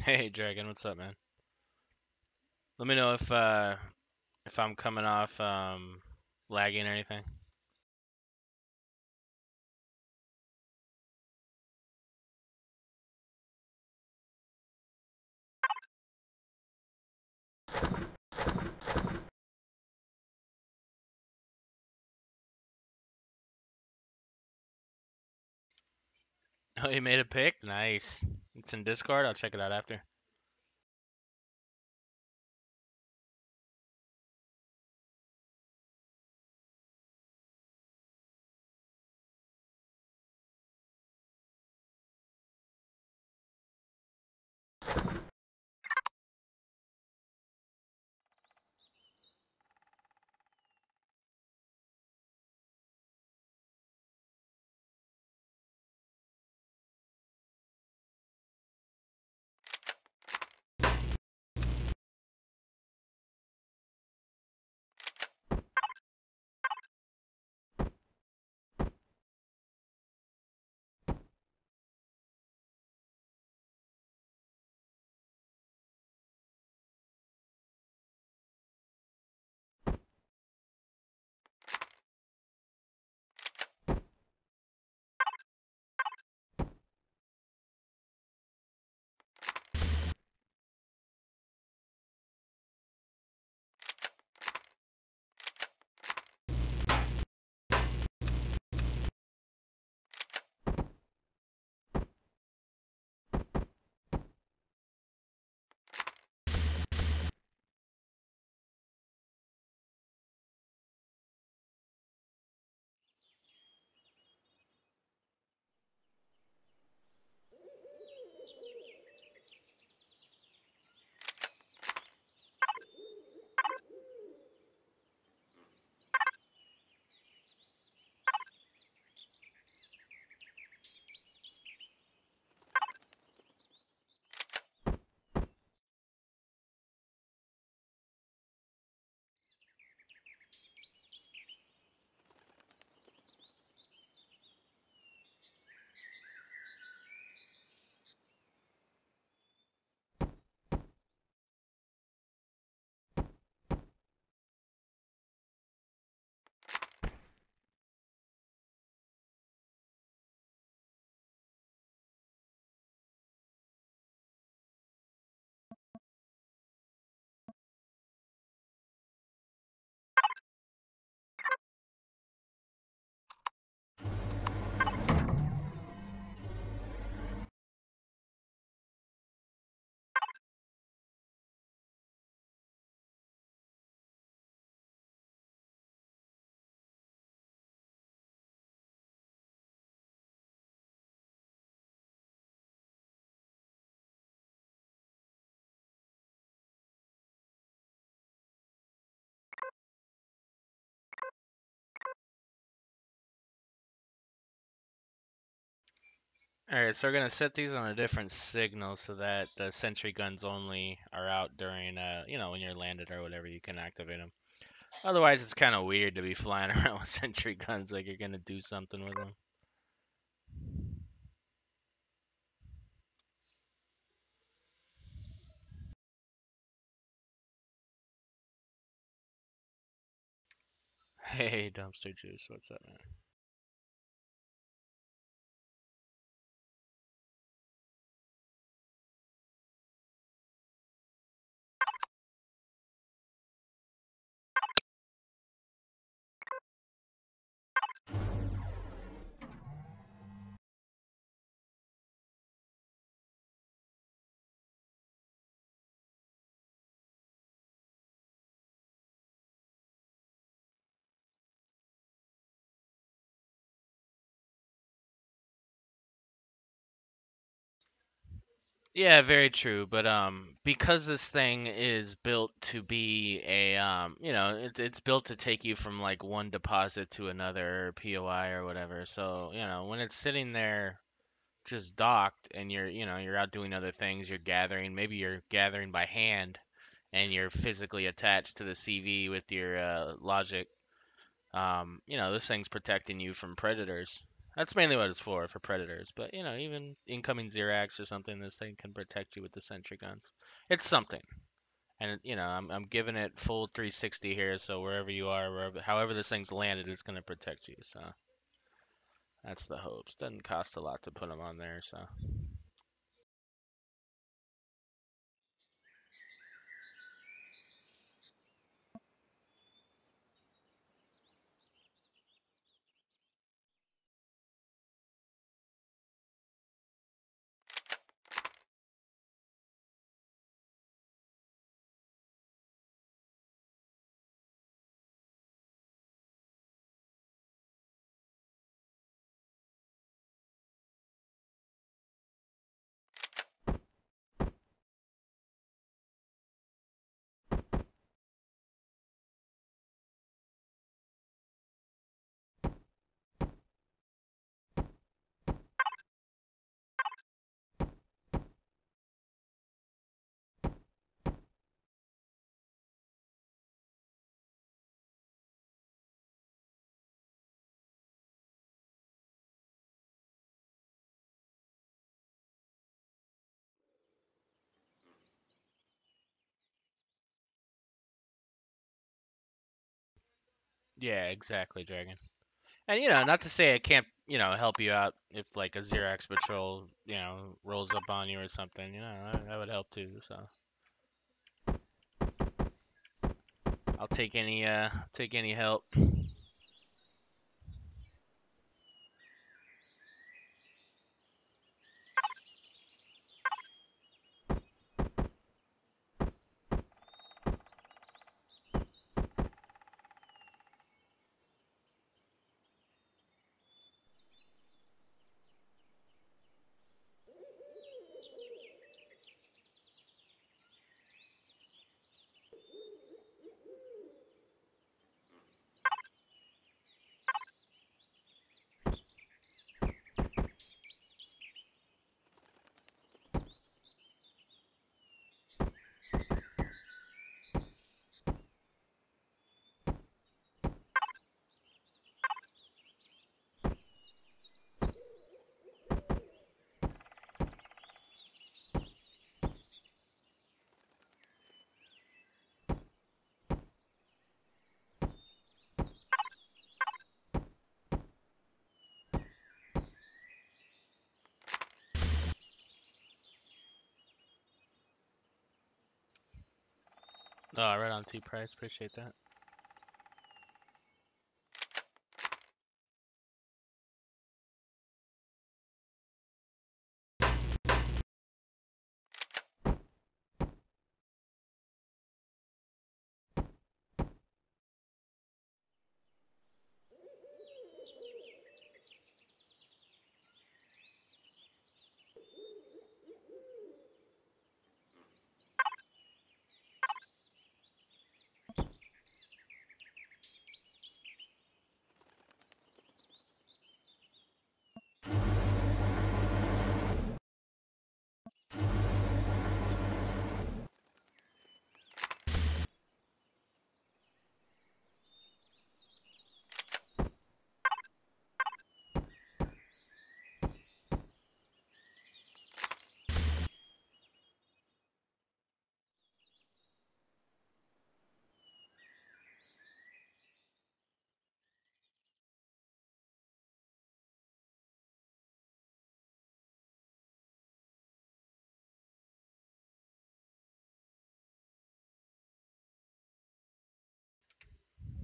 Hey Dragon, what's up, man? Let me know if I'm coming off lagging or anything. Oh, you made a pick? Nice. It's in Discord. I'll check it out after. All right, so we're gonna set these on a different signal so that the sentry guns only are out during, when you're landed or whatever. You can activate them. Otherwise, it's kind of weird to be flying around with sentry guns like you're gonna do something with them. Hey, Dumpster Juice, what's up, man? Yeah, very true. But because this thing is built to be a it's built to take you from like one deposit to another POI or whatever. So when it's sitting there just docked and you're out doing other things, you're gathering. Maybe you're gathering by hand, and you're physically attached to the CV with your logic. This thing's protecting you from predators. That's mainly what it's for predators. But you know, even incoming Xerax or something, this thing can protect you with the sentry guns. It's something. And you know, I'm giving it full 360 here, so wherever you are, however this thing's landed, it's gonna protect you. So that's the hopes. Doesn't cost a lot to put them on there, so. Yeah, exactly, Dragon. And you know, not to say it can't, you know, help you out if like a Xerax patrol, you know, rolls up on you or something. You know, that would help too. So I'll take any help. Oh, right on T Price. Appreciate that.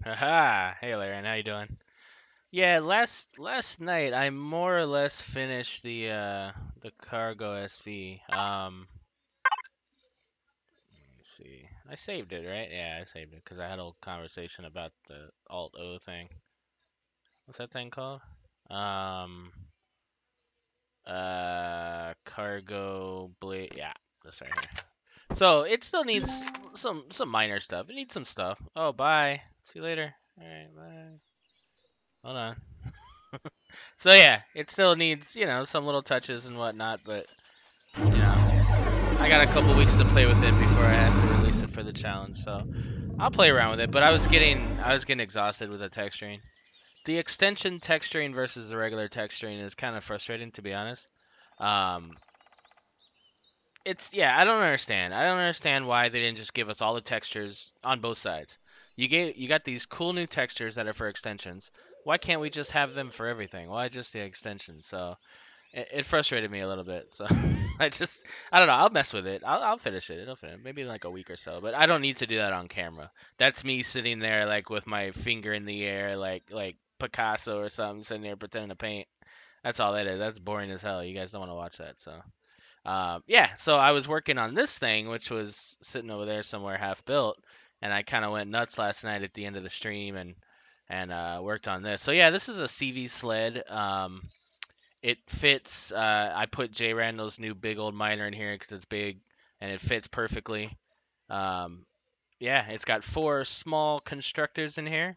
Haha. Hey, Larry, how you doing? Yeah, last night I more or less finished the cargo SV. Let me see. I saved it, right? Yeah, I saved it because I had a whole conversation about the Alt O thing. What's that thing called? Um, cargo blade. Yeah, this right here. So it still needs some minor stuff. It needs some stuff. Oh, bye. See you later. All right, bye. Hold on. So yeah, it still needs, you know, some little touches and whatnot, but you know, I got a couple weeks to play with it before I have to release it for the challenge. So I'll play around with it. But I was getting exhausted with the texturing. The extension texturing versus the regular texturing is kind of frustrating, to be honest. Um, yeah, I don't understand. I don't understand why they didn't just give us all the textures on both sides. You got these cool new textures that are for extensions. Why can't we just have them for everything? Why just the extensions? So it frustrated me a little bit. So I don't know. I'll mess with it. I'll finish it. It'll finish maybe in like a week or so. But I don't need to do that on camera. That's me sitting there like with my finger in the air, like Picasso or something, sitting there pretending to paint. That's all that is. That's boring as hell. You guys don't want to watch that. So yeah. So I was working on this thing, which was sitting over there somewhere half built, and I kind of went nuts last night at the end of the stream and worked on this. So yeah, this is a CV sled. It fits. I put J Randall's new big old miner in here because it's big and it fits perfectly. Um, yeah, it's got 4 small constructors in here.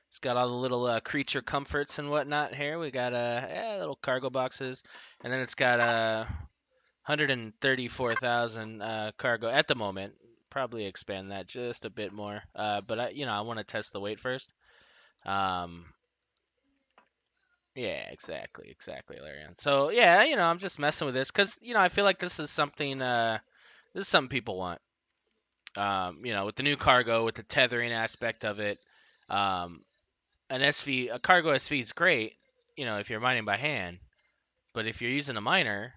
It's got all the little creature comforts and whatnot here. We got little cargo boxes, and then it's got 134,000 cargo at the moment. Probably expand that just a bit more. But I want to test the weight first. Um, Yeah, exactly, Larian. So yeah, I'm just messing with this because I feel like this is something people want. With the new cargo, with the tethering aspect of it, um, a cargo SV is great, if you're mining by hand. But if you're using a miner,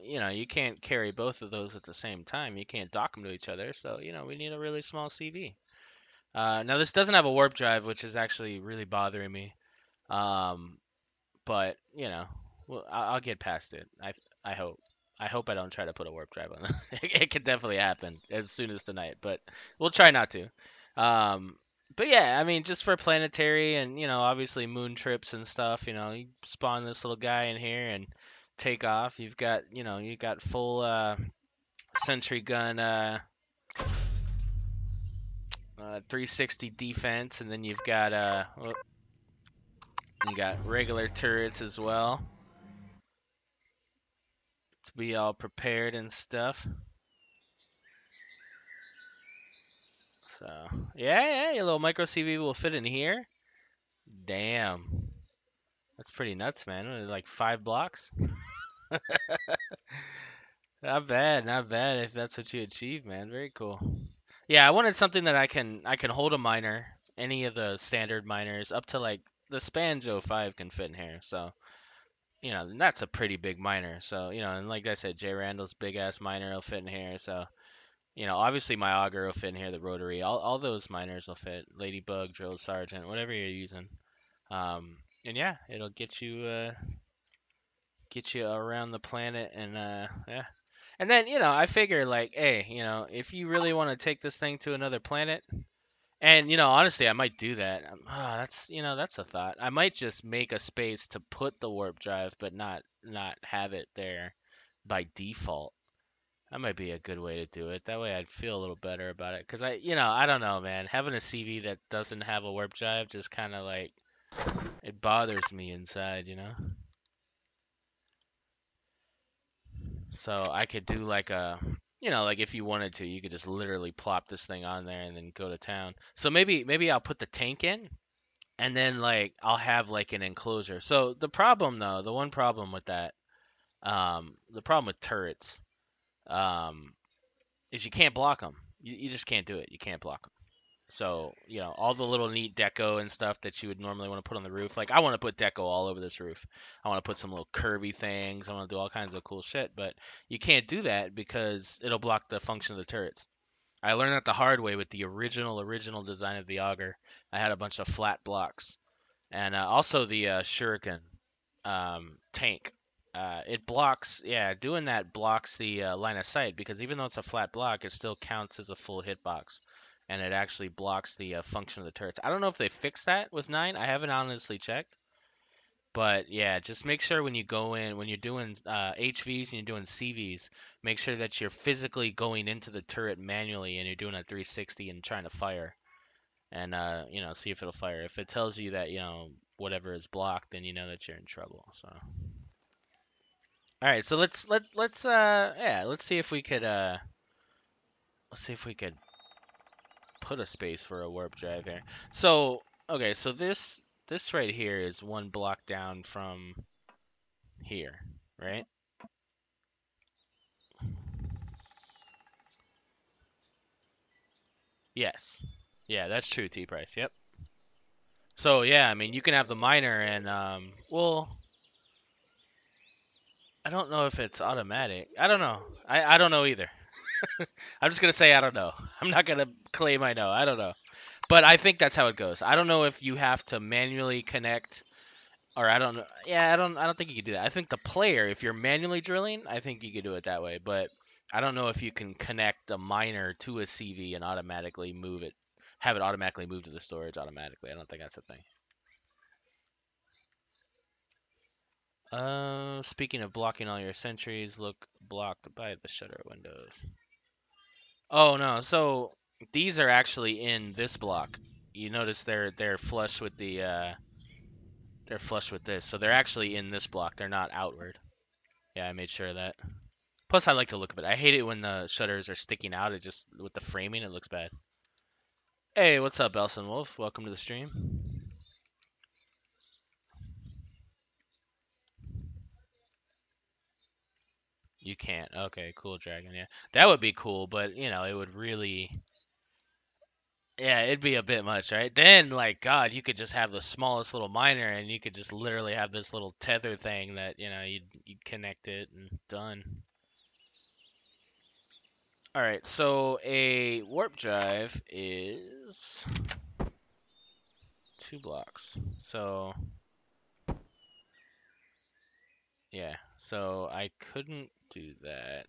you can't carry both of those at the same time. You can't dock them to each other. So we need a really small CV. Now this doesn't have a warp drive, which is actually really bothering me. Um, but well, I'll get past it. I hope. I hope I don't try to put a warp drive on it. It could definitely happen as soon as tonight, but we'll try not to. Um, but yeah, I mean, just for planetary and obviously moon trips and stuff. You spawn this little guy in here and take off. You got full sentry gun 360 defense, and then you got regular turrets as well to be all prepared and stuff. So yeah, your little micro CV will fit in here. Damn, that's pretty nuts, man. Like 5 blocks. Not bad, not bad. If that's what you achieve, man, very cool. Yeah, I wanted something that I can hold a miner, any of the standard miners, up to like the Spanjo 5 can fit in here. So and that's a pretty big miner. So and like I said, J Randall's big ass miner will fit in here. So obviously my auger will fit in here, the rotary, all those miners will fit. Ladybug, Drill Sergeant, whatever you're using. And yeah, it'll get you around the planet and yeah. And then, I figure like, hey, if you really want to take this thing to another planet, and honestly, I might do that. That's a thought. I might just make a space to put the warp drive, but not have it there by default. That might be a good way to do it. That way I'd feel a little better about it. Cause I don't know, man. Having a CV that doesn't have a warp drive just kind of like it bothers me inside. So I could do like like if you wanted to, you could just literally plop this thing on there and then go to town. So maybe I'll put the tank in and then like I'll have like an enclosure. So the problem though, the one problem with that, the problem with turrets, um, is you can't block them. You just can't do it. You can't block them. So, all the little neat deco and stuff that you would normally want to put on the roof. Like, I want to put deco all over this roof. I want to put some little curvy things. I want to do all kinds of cool shit. But you can't do that because it'll block the function of the turrets. I learned that the hard way with the original design of the auger. I had a bunch of flat blocks. And also the shuriken tank. It blocks, yeah, doing that blocks the line of sight because even though it's a flat block, it still counts as a full hitbox, and it actually blocks the function of the turrets. I don't know if they fixed that with 9. I haven't honestly checked, but yeah, just make sure when you go in, when you're doing HVs and you're doing CVs, make sure that you're physically going into the turret manually and you're doing a 360 and trying to fire, and see if it'll fire. If it tells you that whatever is blocked, then you know that you're in trouble. So. All right, so let's see if we could put a space for a warp drive here. So okay, so this this right here is one block down from here, right? Yes. Yeah, that's true, T price. Yep. So yeah, I mean you can have the miner and well, I don't know if it's automatic. I don't know. I don't know either. I'm just gonna say I don't know. I'm not gonna claim I know. I don't know. But I think that's how it goes. I don't know if you have to manually connect or I don't know. Yeah, I don't think you could do that. I think the player, if you're manually drilling, I think you could do it that way. But I don't know if you can connect a miner to a CV and automatically move it, have it automatically move to the storage automatically. I don't think that's a thing. Speaking of blocking all your sentries, look blocked by the shutter windows. Oh no, so these are actually in this block. You notice they're flush with the they're flush with this, so they're actually in this block. They're not outward. Yeah, I made sure of that. Plus, I like to look at it. I hate it when the shutters are sticking out. It just with the framing, it looks bad. Hey, what's up, Elson Wolf? Welcome to the stream. You can't. Okay, cool, Dragon. Yeah, that would be cool, but you know, it would really. Yeah, it'd be a bit much, right? Then, like, God, you could just have the smallest little miner, and you could just literally have this little tether thing that you know you'd connect it and done. All right, so a warp drive is 2 blocks. So yeah, so I couldn't do that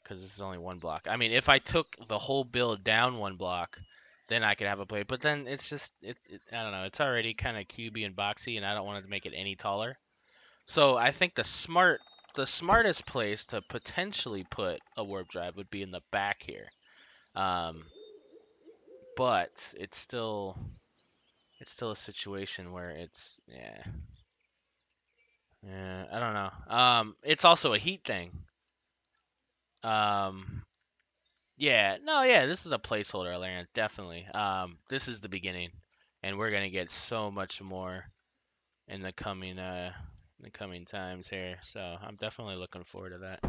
because this is only 1 block. I mean, if I took the whole build down 1 block, then I could have a plate. But then it's just I don't know. It's already kind of cubey and boxy, and I don't want to make it any taller. So I think the smartest place to potentially put a warp drive would be in the back here. Um, but it's still a situation where it's yeah, I don't know. It's also a heat thing. Um, yeah, no, yeah, this is a placeholder, Larian, definitely. This is the beginning, and we're gonna get so much more in the coming times here. So I'm definitely looking forward to that.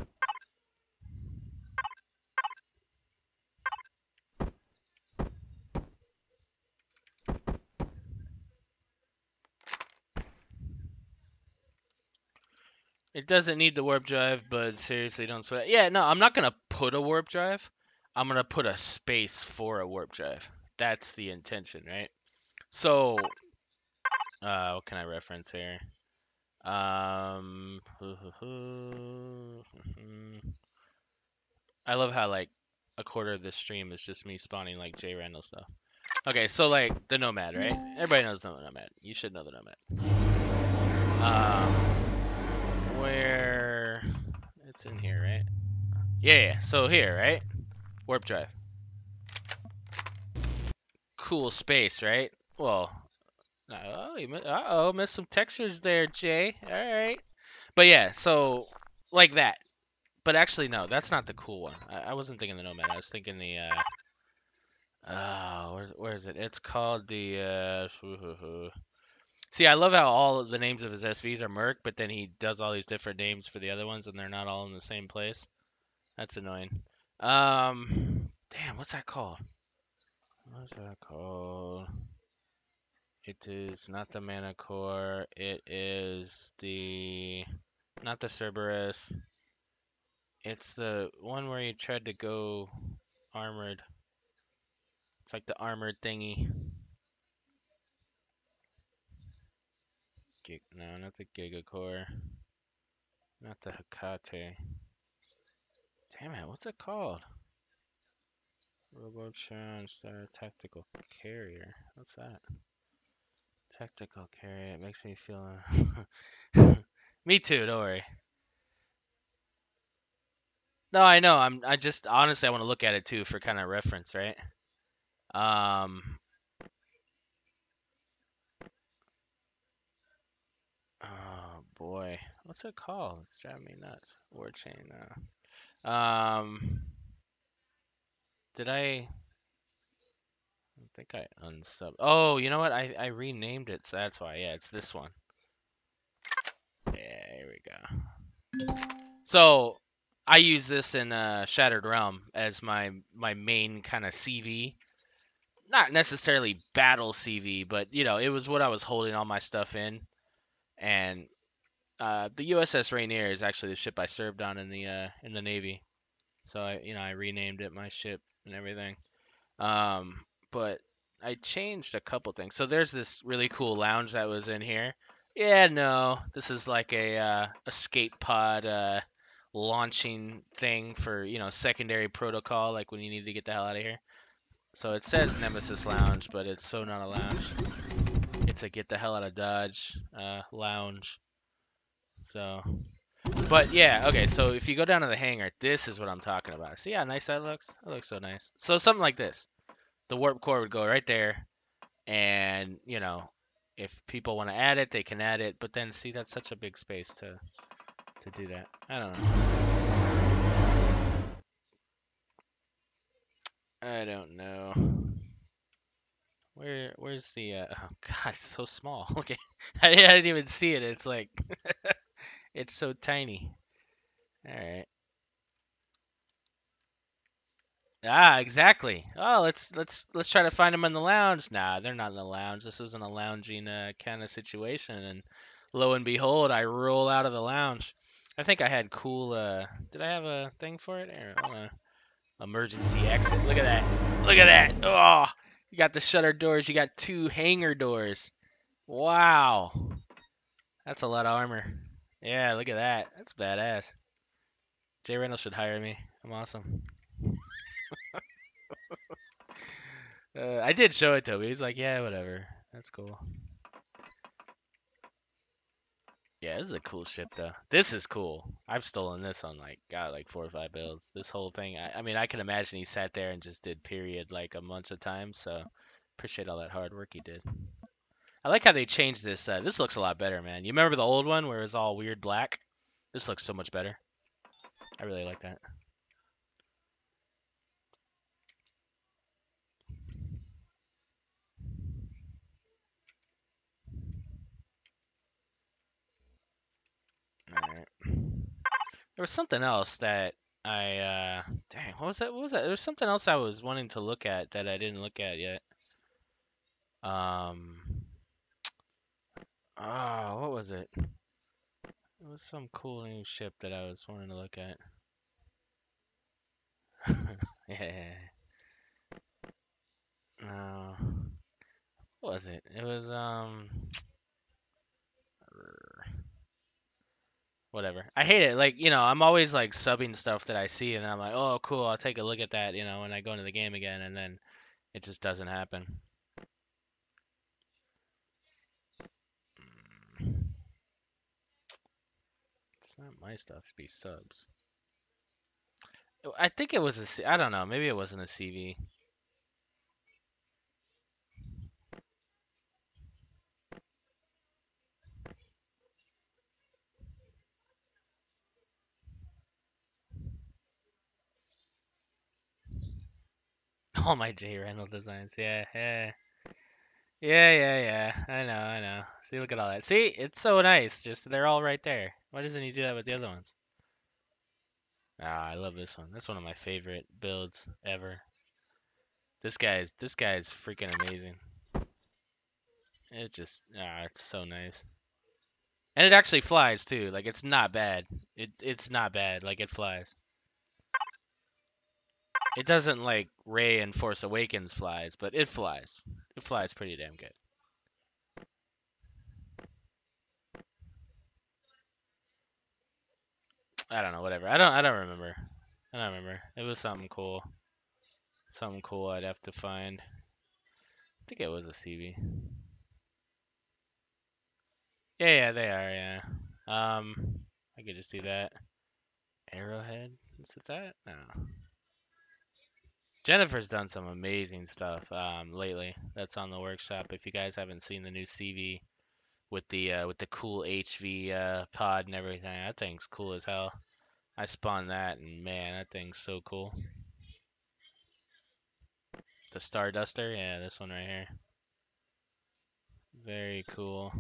It doesn't need the warp drive, but seriously, don't sweat it. Yeah, no, I'm not gonna put a warp drive. I'm gonna put a space for a warp drive. That's the intention, right? So, what can I reference here? I love how like a quarter of this stream is just me spawning like Jay Randall stuff. Okay, so like the Nomad, right? Everybody knows the Nomad. You should know the Nomad. Where it's in here, right? Yeah. So here, right? Warp drive. Cool space, right? Well, missed some textures there, Jay. All right. But yeah, so like that. But actually, no, that's not the cool one. I wasn't thinking the Nomad. I was thinking the where is it? It's called the See, I love how all of the names of his SVs are Merc, but then he does all these different names for the other ones, and they're not all in the same place. That's annoying. Damn, what's that called? What's that called? It is not the Mana Core. It is the not the Cerberus. It's the one where you tried to go armored. It's like the armored thingy. No, not the Giga Core. Not the Hecate. Damn it, what's it called? Robotron Star Tactical Carrier. What's that? Tactical Carrier. It makes me feel. Me too. Don't worry. No, I know. I just honestly I want to look at it too for kind of reference, right? Um. Oh boy, what's it called? It's driving me nuts. War chain. Did I? I think I unsub. Oh, you know what? I renamed it, so that's why. Yeah, it's this one. Yeah, here we go. So I use this in Shattered Realm as my main kind of CV. Not necessarily battle CV, but you know, it was what I was holding all my stuff in. And the USS Rainier is actually the ship I served on in the Navy. So I renamed it my ship and everything. Um, but I changed a couple things. So there's this really cool lounge that was in here. Yeah, no, this is like a escape pod launching thing for secondary protocol, like when you need to get the hell out of here. So it says Nemesis Lounge, but it's so not a lounge. It's a get the hell out of Dodge lounge. So, but yeah, okay. So if you go down to the hangar, this is what I'm talking about. See how nice that looks? That looks so nice. So something like this. The warp core would go right there, and if people want to add it, they can add it. But then, see, that's such a big space to do that. I don't know. I don't know. Where's the? Oh God, it's so small. Okay, I didn't even see it. It's like it's so tiny. All right. Ah, exactly. Oh, let's try to find them in the lounge. Nah, they're not in the lounge. This isn't a lounging kind of situation. And lo and behold, I roll out of the lounge. I think I had cool. Did I have a thing for it? Here, hold on. Emergency exit. Look at that. Look at that. Oh, you got the shutter doors. You got two hangar doors. Wow, that's a lot of armor. Yeah, look at that. That's badass. Jay Reynolds should hire me. I'm awesome. I did show it to him. He's like, yeah, whatever. That's cool. Yeah, this is a cool ship though. This is cool. I've stolen this on like 4 or 5 builds. This whole thing. I mean, I can imagine he sat there and just did period like a bunch of times. So appreciate all that hard work he did. I like how they changed this. This looks a lot better, man. You remember the old one where it was all weird black? This looks so much better. I really like that. All right. There was something else that dang, what was that? What was that? There was something else I was wanting to look at that I didn't look at yet. Um, what was it? It was some cool new ship that I was wanting to look at. Yeah. No. What was it? It was whatever. I hate it. Like, I'm always like subbing stuff that I see and then I'm like, "Oh, cool. I'll take a look at that, when I go into the game again." And then it just doesn't happen. It's not my stuff to be subs. I think it was I don't know. Maybe it wasn't a CV. All my J Randall designs. Yeah, yeah. Yeah, yeah, yeah. I know, I know. See, look at all that. See, it's so nice. Just they're all right there. Why doesn't he do that with the other ones? Ah, I love this one. That's one of my favorite builds ever. This guy's freaking amazing. It's so nice. And it actually flies too. Like it's not bad. It's not bad. Like it flies. It doesn't like Rey and Force Awakens flies, but it flies. It flies pretty damn good. I don't know, whatever. I don't remember. I don't remember. It was something cool. Something cool I'd have to find. I think it was a CB. Yeah, yeah, they are, yeah. I could just do that. Arrowhead? Is it that? No. Jennifer's done some amazing stuff lately. That's on the workshop. If you guys haven't seen the new CV with the cool HV pod and everything, that thing's cool as hell. I spawned that and man, that thing's so cool. The Star Duster? Yeah, this one right here. Very cool.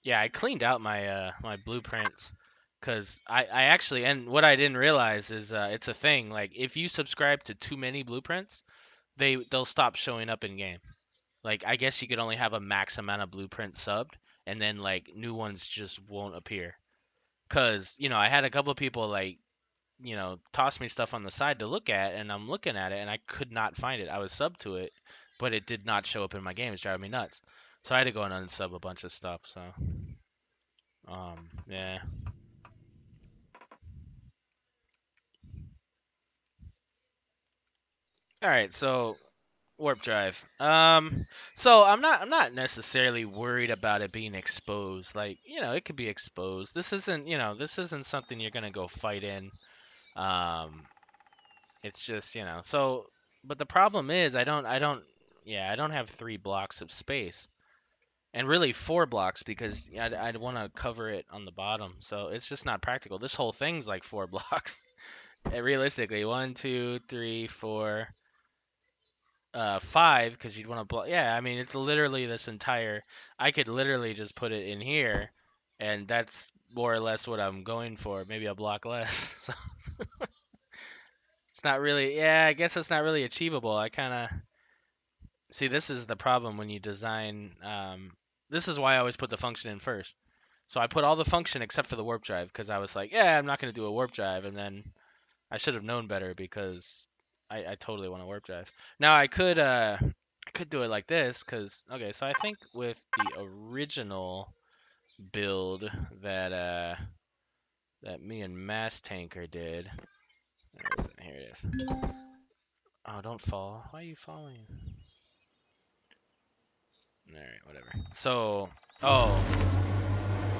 Yeah, I cleaned out my my blueprints because I actually, and what I didn't realize is it's a thing. Like if you subscribe to too many blueprints, they'll stop showing up in game. Like I guess you could only have a max amount of blueprints subbed, and then like new ones just won't appear. Cause I had a couple of people like toss me stuff on the side to look at, and I'm looking at it, and I could not find it. I was subbed to it, but it did not show up in my game. It's driving me nuts. So I had to go and unsub a bunch of stuff. So yeah. All right, so warp drive. So I'm not necessarily worried about it being exposed. Like, it could be exposed. This isn't something you're gonna go fight in. Um, it's just, so but the problem is I don't have 3 blocks of space. And really 4 blocks because I'd want to cover it on the bottom. So it's just not practical. This whole thing's like 4 blocks. Realistically, 1, 2, 3, 4, 5 because you'd want to block. Yeah, I mean it's literally this entire. I could literally just put it in here, and that's more or less what I'm going for. Maybe a block less. So it's not really. Yeah, I guess it's not really achievable. I kind of see this is the problem when you design. This is why I always put the function in first. So I put all the function except for the warp drive because I was like, yeah, I'm not going to do a warp drive, and then I should have known better because I totally want a warp drive. Now I could do it like this because okay, so I think with the original build that me and Mass Tanker did. Where is it? Here it is. Oh, don't fall. Why are you falling? All right, whatever. So, oh,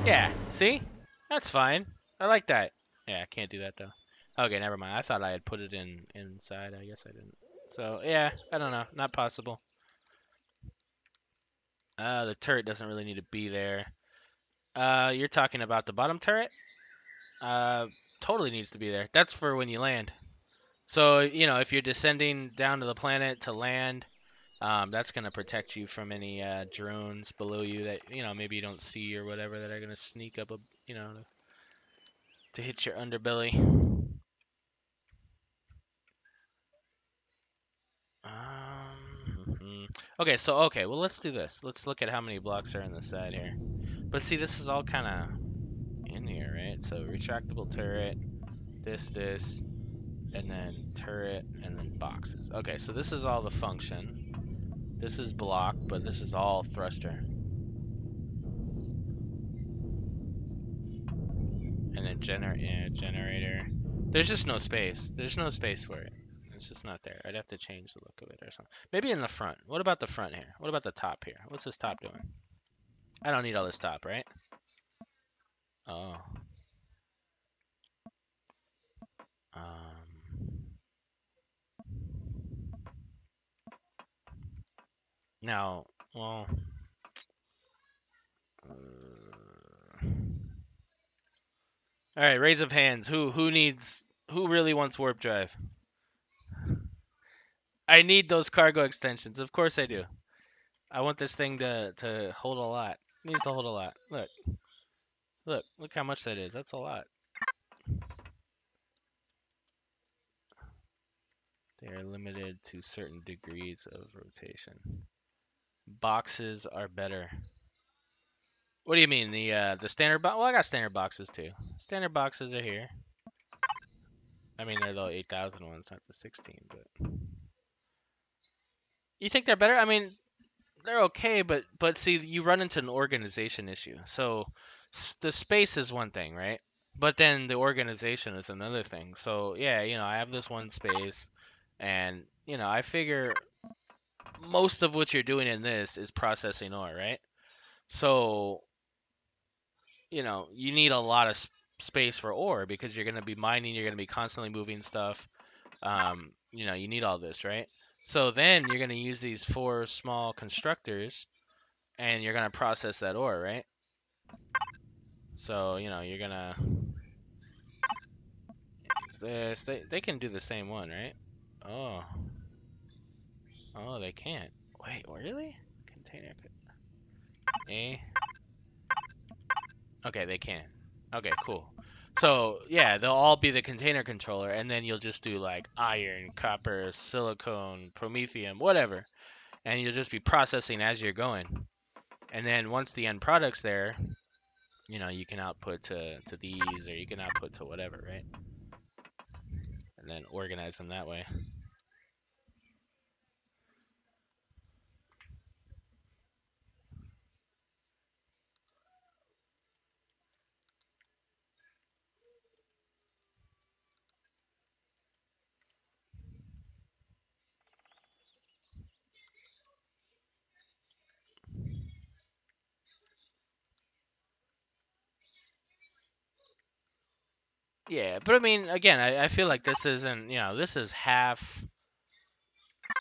yeah. See, that's fine. I like that. Yeah, I can't do that though. Okay, never mind. I thought I had put it in inside. I guess I didn't. So yeah, I don't know. Not possible. The turret doesn't really need to be there. You're talking about the bottom turret? Uh, totally needs to be there. That's for when you land. So, if you're descending down to the planet to land, that's going to protect you from any drones below you that, maybe you don't see or whatever that are going to sneak up, to hit your underbelly. Okay, okay, well, let's do this. Let's look at how many blocks are in the side here. But see, this is all kind of in here, right? So retractable turret, this, and then turret, and then boxes. Okay, so this is all the function. This is block, but this is all thruster. And then generator. There's just no space. There's no space for it. It's just not there. I'd have to change the look of it or something. Maybe in the front. What about the front here? What about the top here? What's this top doing? I don't need all this top, right? Oh. Um. Now, well. All right, raise of hands. Who really wants warp drive? I need those cargo extensions. Of course I do. I want this thing to hold a lot. It needs to hold a lot. Look how much that is. That's a lot. They are limited to certain degrees of rotation. Boxes are better. What do you mean the standard box? Well, I got standard boxes too. Standard boxes are here. I mean they're the 8,000 ones, not the 16. But you think they're better? I mean they're okay, but see you run into an organization issue. So the space is one thing, right? But then the organization is another thing. So yeah, I have this one space, and I figure most of what you're doing in this is processing ore, right? So you need a lot of space for ore because you're going to be mining, you're going to be constantly moving stuff. You need all this, right? So then you're going to use these 4 small constructors, and you're going to process that ore, right? So you're gonna this? They can do the same one, right? Oh, oh, they can't. Wait, really? Container. A. Okay, they can. Okay, cool. So yeah, they'll all be the container controller, and then you'll just do like iron, copper, silicone, promethium, whatever, and you'll just be processing as you're going. And then once the end product's there, you know, you can output to these, or you can output to whatever, right? And then organize them that way. Yeah, but I mean, again, I feel like this isn't, you know, this is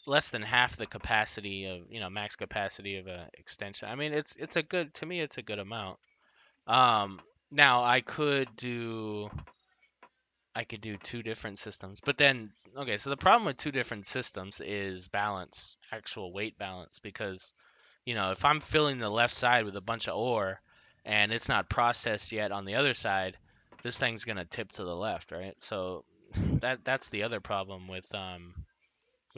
less than half the capacity of, you know, max capacity of a extension. I mean, it's a good, to me, it's a good amount. Um, Now I could do two different systems, but then, okay, so the problem with two different systems is balance, actual weight balance, because, you know, if I'm filling the left side with a bunch of ore and it's not processed yet on the other side, this thing's gonna tip to the left, right? So that's the other problem with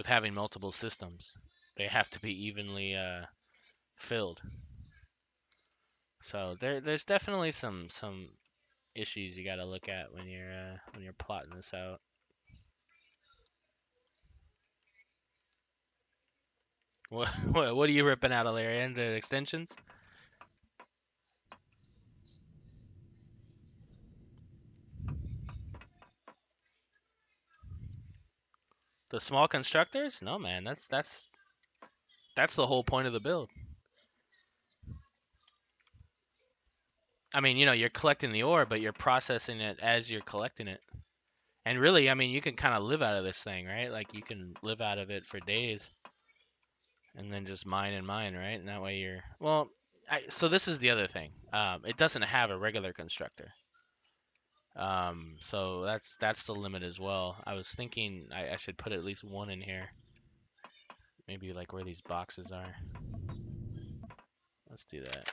having multiple systems. They have to be evenly filled. So there's definitely some issues you got to look at when you're plotting this out. What are you ripping out of there? And the extensions? The small constructors? No, man. That's the whole point of the build. I mean, you know, you're collecting the ore, but you're processing it as you're collecting it. And really, I mean, you can kind of live out of this thing, right? Like you can live out of it for days and then just mine and mine, right? And that way you're well. So this is the other thing. It doesn't have a regular constructor. So that's the limit as well. I was thinking I should put at least one in here. Maybe like where these boxes are. Let's do that.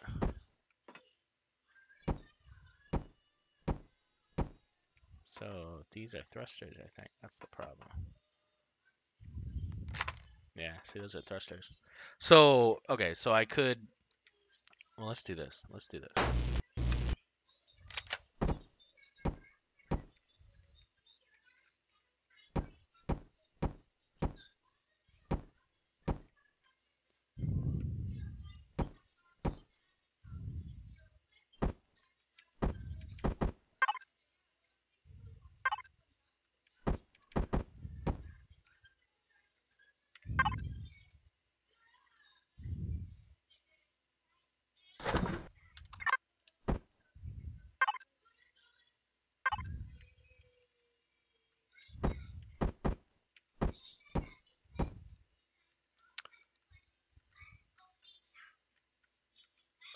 So these are thrusters, I think. That's the problem. Yeah, see, those are thrusters. So, okay, so I could. Well, let's do this. Let's do this.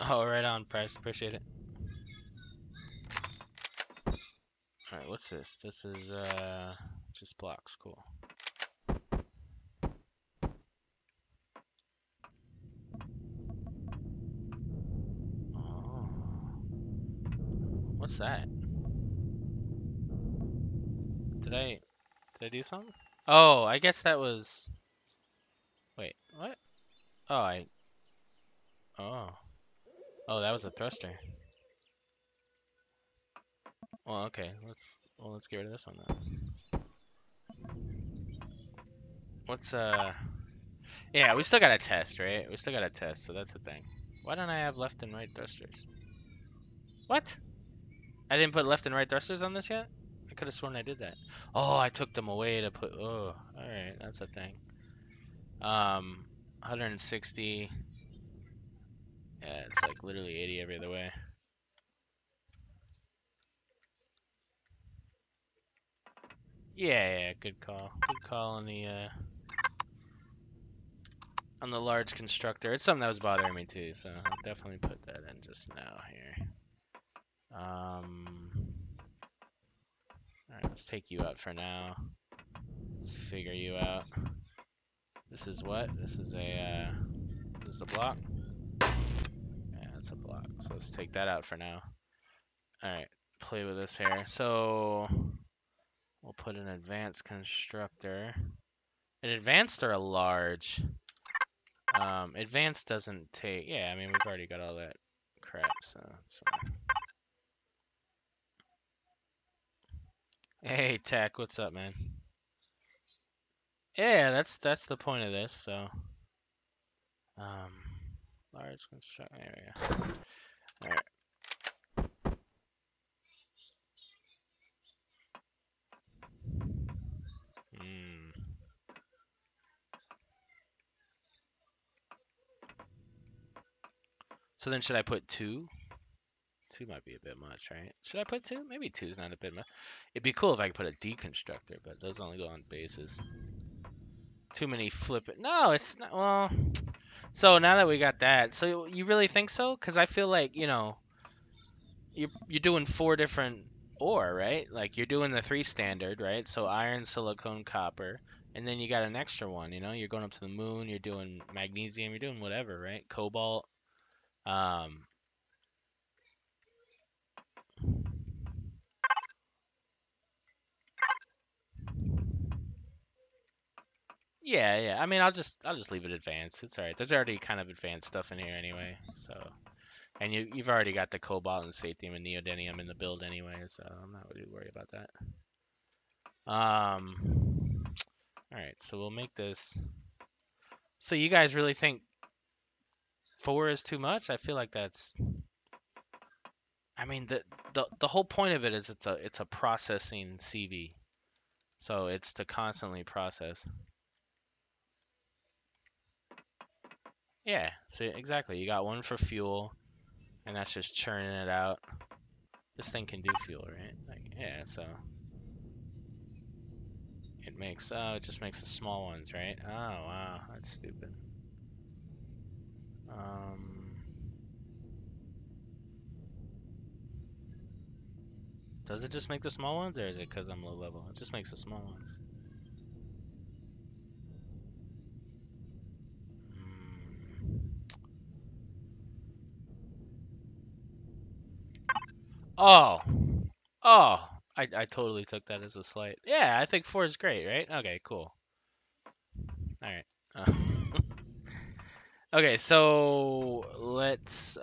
Oh, right on, Price. Appreciate it. All right, what's this? This is just blocks. Cool. Oh, what's that? Did I did I do something? Oh, I guess that was. Wait, what? Oh, Oh. Oh, that was a thruster. Well, okay. Let's get rid of this one then. What's Yeah, we still gotta test, right? We still gotta test, so that's the thing. Why don't I have left and right thrusters? What? I didn't put left and right thrusters on this yet? I could have sworn I did that. Oh, I took them away to put. Oh, all right, that's a thing. 160. Yeah, it's like literally 80 every other way. Yeah, yeah, good call. Good call on the large constructor. It's something that was bothering me too, so I'll definitely put that in just now here. All Alright, let's take you out for now. Let's figure you out. This is what? This is a block? Yeah, it's a block. So let's take that out for now. Alright, play with this here. So we'll put an advanced constructor. An advanced or a large? Advanced doesn't take... Yeah, I mean, we've already got all that crap, so that's fine. Hey, Tech, what's up, man? Yeah, that's the point of this, so... Large construct... There we go. Alright. So then should I put 2? 2 might be a bit much, right? Should I put 2? Maybe 2 is not a bit much. It'd be cool if I could put a deconstructor, but those only go on bases. Too many flip it. No, it's not. Well, so now that we got that, so you really think so? Because I feel like, you know, you're doing 4 different ore, right? Like you're doing the 3 standard, right? So iron, silicone, copper, and then you got an extra one. You know, you're going up to the moon. You're doing magnesium. You're doing whatever, right? Cobalt. Yeah, yeah. I mean, I'll just leave it advanced. It's all right. There's already kind of advanced stuff in here anyway. So, and you've already got the cobalt and sathium and neodymium in the build anyway, so I'm not really worried about that. All right. So we'll make this. So you guys really think 4 is too much? I feel like that's. I mean, the whole point of it is it's a processing CV, so it's to constantly process. Yeah. So exactly. You got one for fuel, and that's just churning it out. This thing can do fuel, right? Like, yeah, so it just makes the small ones, right? Oh, wow, that's stupid. Does it just make the small ones, or is it because I'm low level? It just makes the small ones. Oh, oh, I totally took that as a slight. Yeah, I think 4 is great, right? Okay, cool. All right. Okay, so let's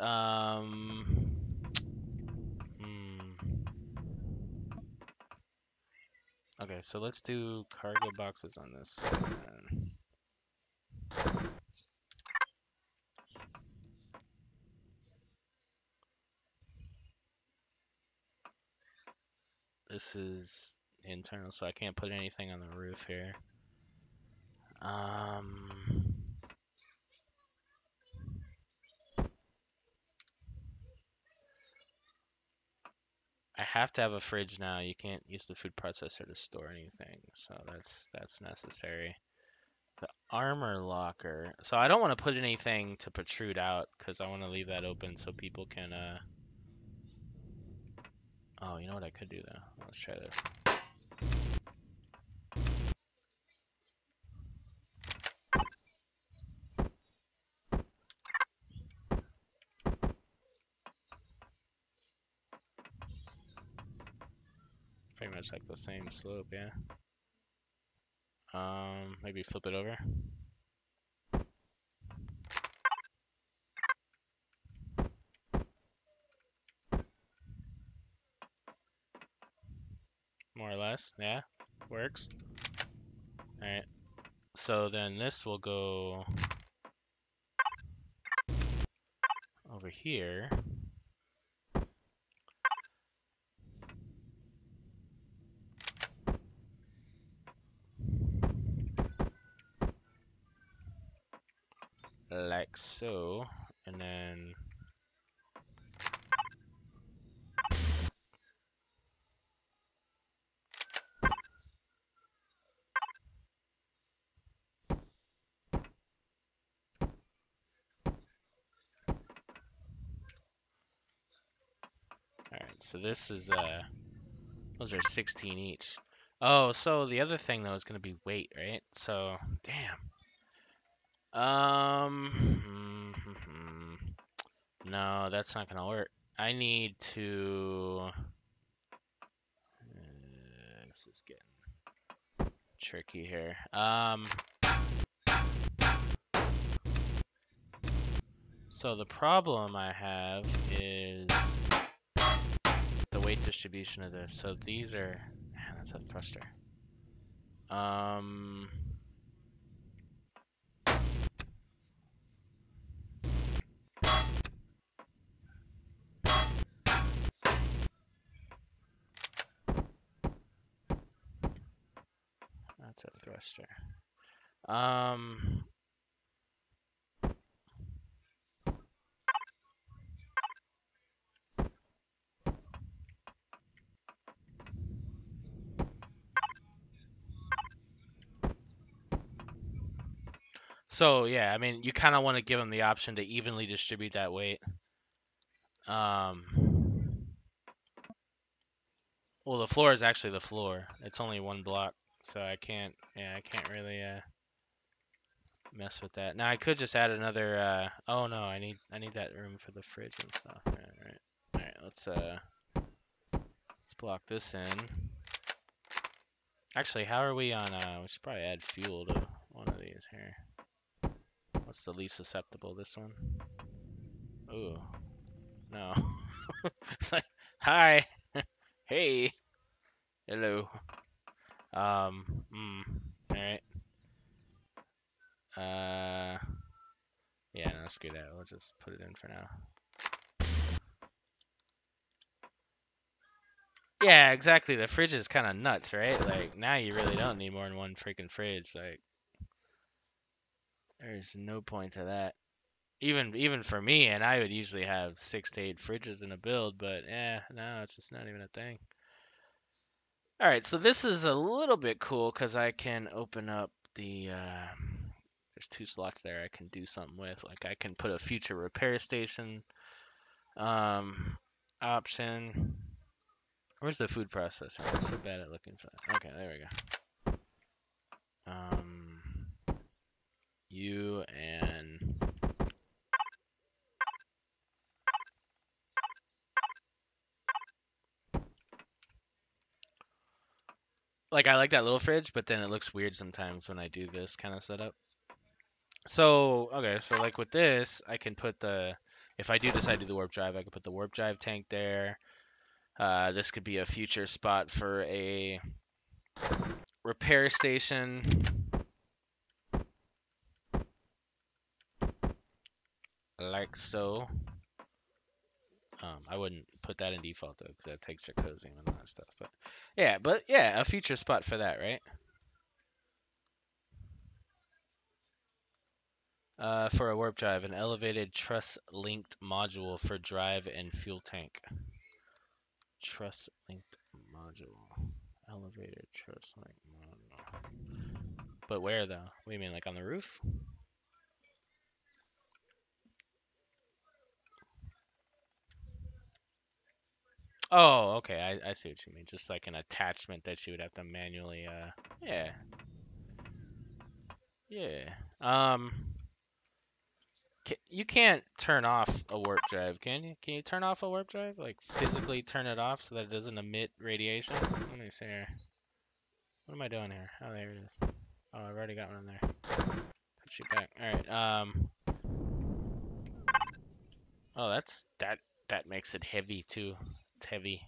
Okay, so let's do cargo boxes on this side then. This is internal, so I can't put anything on the roof here. I have to have a fridge now. You can't use the food processor to store anything, so that's necessary. The armor locker. So I don't want to put anything to protrude out because I want to leave that open so people can. Oh, you know what I could do though? Let's try this. Pretty much like the same slope, yeah. Maybe flip it over. More or less, yeah, works. All right. So then this will go over here. Like so, and then all right, so this is Those are 16 each. Oh, so the other thing though is gonna be weight, right? So, damn. No, that's not gonna work. I need to. This is getting tricky here. So the problem I have is the weight distribution of this. So these are, man, that's a thruster. That's a thruster. So yeah, I mean, you kind of want to give them the option to evenly distribute that weight. Well, the floor is actually the floor. It's only one block, so I can't. Yeah, I can't really mess with that. Now I could just add another. Oh no, I need that room for the fridge and stuff. All right. Let's block this in. Actually, how are we on? We should probably add fuel to one of these here. What's the least susceptible? This one? Ooh, no. It's like, hi, hey, hello. All right. Yeah, no, screw that. We'll just put it in for now. Yeah, exactly. The fridge is kind of nuts, right? Like, now you really don't need more than one freaking fridge. Like, there's no point to that. Even for me, and I would usually have 6 to 8 fridges in a build, but yeah, no, it's just not even a thing. All right, so this is a little bit cool because I can open up the. There's 2 slots there I can do something with. Like I can put a future repair station option. Where's the food processor? I'm so bad at looking for that. Okay, there we go. You and like I like that little fridge, but then it looks weird sometimes when I do this kind of setup. So okay, so like with this, I can put the if I do decide to do the warp drive, I can put the warp drive tank there. This could be a future spot for a repair station. Like so. I wouldn't put that in default though, because that takes circosium and all that stuff. But yeah, a future spot for that, right? For a warp drive, an elevated truss-linked module for drive and fuel tank. Truss-linked module. Elevated truss-linked module. But where though? What do you mean, like on the roof? Oh, okay. I see what you mean. Just like an attachment that you would have to manually. Yeah, yeah. You can't turn off a warp drive, can you? Can you turn off a warp drive? Like physically turn it off so that it doesn't emit radiation? Let me see here. What am I doing here? Oh, there it is. Oh, I've already got one in there. Put you back. All right. Oh, that makes it heavy too. It's heavy.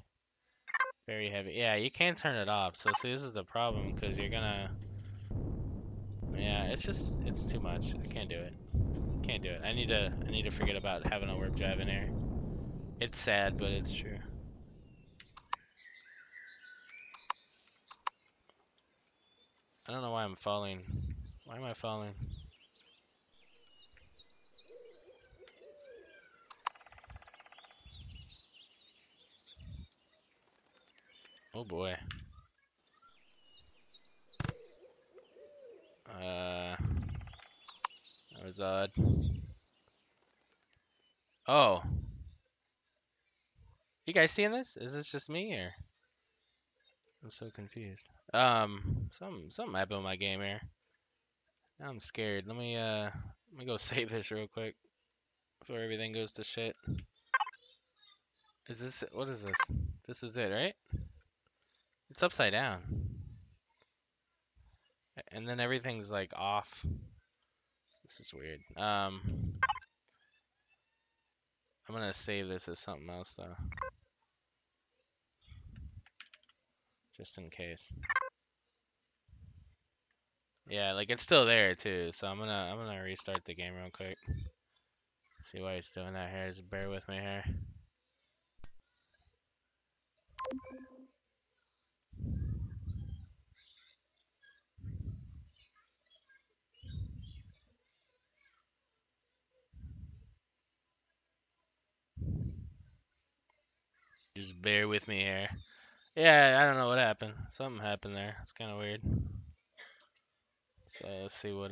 Very heavy. Yeah, you can't turn it off. So see, this is the problem because you're gonna. Yeah, it's too much. I can't do it. Can't do it. I need to forget about having a warp drive in here. It's sad, but it's true. I don't know why I'm falling. Why am I falling? Oh boy. That was odd. Oh. You guys seeing this? Is this just me or? I'm so confused. Something happened with my game here. Now I'm scared. Let me go save this real quick before everything goes to shit. Is this what is this? This is it, right? It's upside down. And then everything's like off. This is weird. I'm gonna save this as something else though, just in case. Yeah, like it's still there too, so I'm gonna restart the game real quick. See why it's doing that here. Just bear with me here. Just bear with me here. Yeah, I don't know what happened. Something happened there. It's kind of weird. So let's see what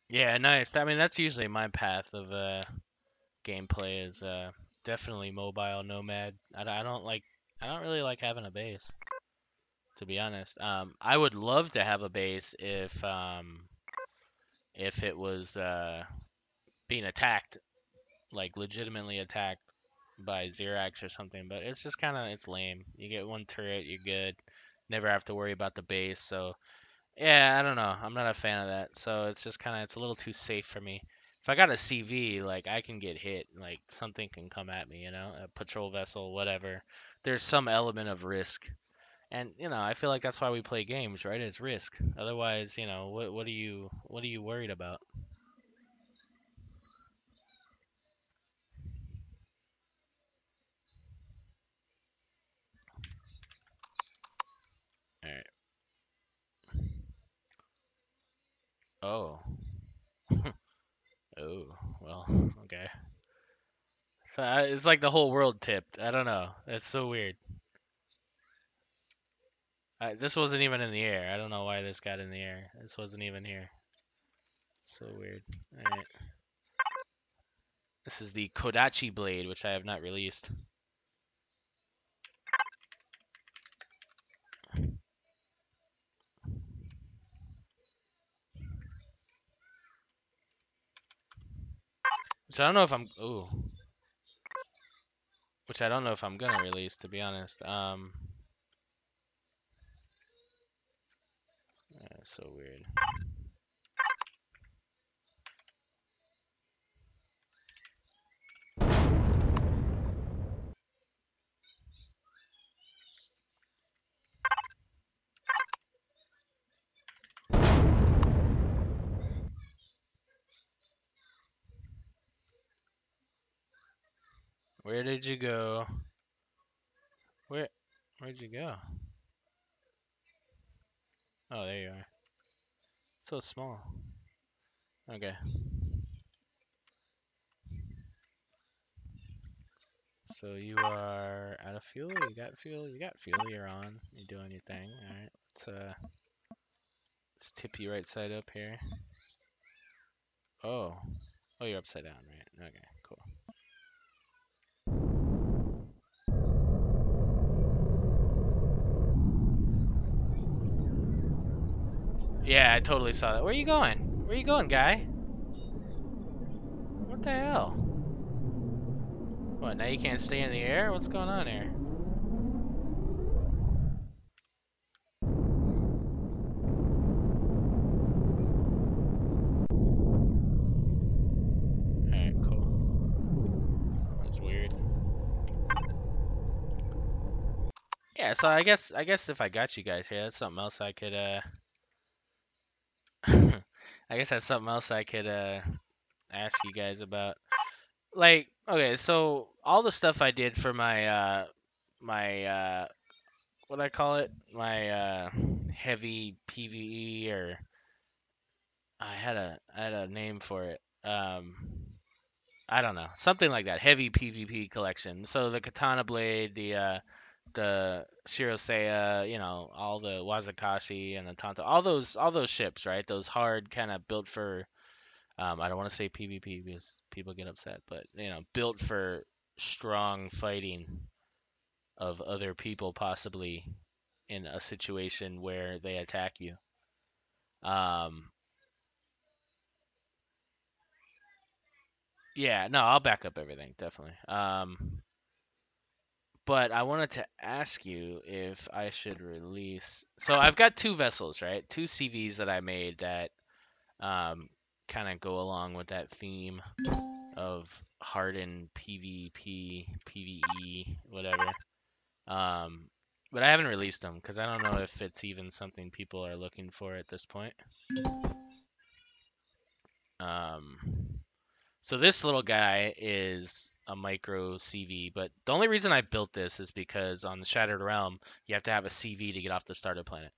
Yeah, nice. I mean, that's usually my path of gameplay is definitely mobile nomad. I don't really like having a base, to be honest. I would love to have a base if it was being attacked, like legitimately attacked by Xerax or something, but it's just kind of it's lame. You get one turret, you're good. Never have to worry about the base. So yeah, I don't know. I'm not a fan of that. So it's just kind of it's a little too safe for me. If I got a CV, like I can get hit, like something can come at me, a patrol vessel, whatever. There's some element of risk. And I feel like that's why we play games, right? Is risk. Otherwise, what are you worried about? All right. Oh. Oh. Well, okay. So it's like the whole world tipped. I don't know. That's so weird. This wasn't even in the air. I don't know why this got in the air. This wasn't even here. So weird. Alright. This is the Kodachi blade, which I have not released. Which I don't know if I'm. Ooh. Which I don't know if I'm gonna release, to be honest. That's so weird. Where did you go? Where? Where'd you go? Oh, there you are. So small. Okay. So you are out of fuel. You got fuel. You got fuel. You're on. You're doing your thing. All right. Let's tip you right side up here. Oh. Oh, you're upside down, right? Okay, cool. Yeah, I totally saw that. Where are you going? Where you going, guy? What the hell? What, now you can't stay in the air? What's going on here? Alright, cool. That's weird. Yeah, so I guess if I got you guys here, that's something else I could I guess that's something else I could ask you guys about. Like, okay, so all the stuff I did for my what I call it? My heavy PvE, or I had a name for it. I don't know, something like that. Heavy PvP collection. So the katana blade, the Shiroseiya, all the Wazakashi and the Tanto, all those ships, right? Those hard kind of built for I don't want to say PvP because people get upset, but built for strong fighting of other people possibly in a situation where they attack you. Um, yeah, no, I'll back up everything definitely. But I wanted to ask you if I should release. So I've got two vessels, right? Two CVs that I made that kind of go along with that theme of hardened PvP, PvE, whatever. Um, but I haven't released them because I don't know if it's even something people are looking for at this point. Um, so this little guy is a micro CV, but the only reason I built this is because on the Shattered Realm, you have to have a CV to get off the starter planet.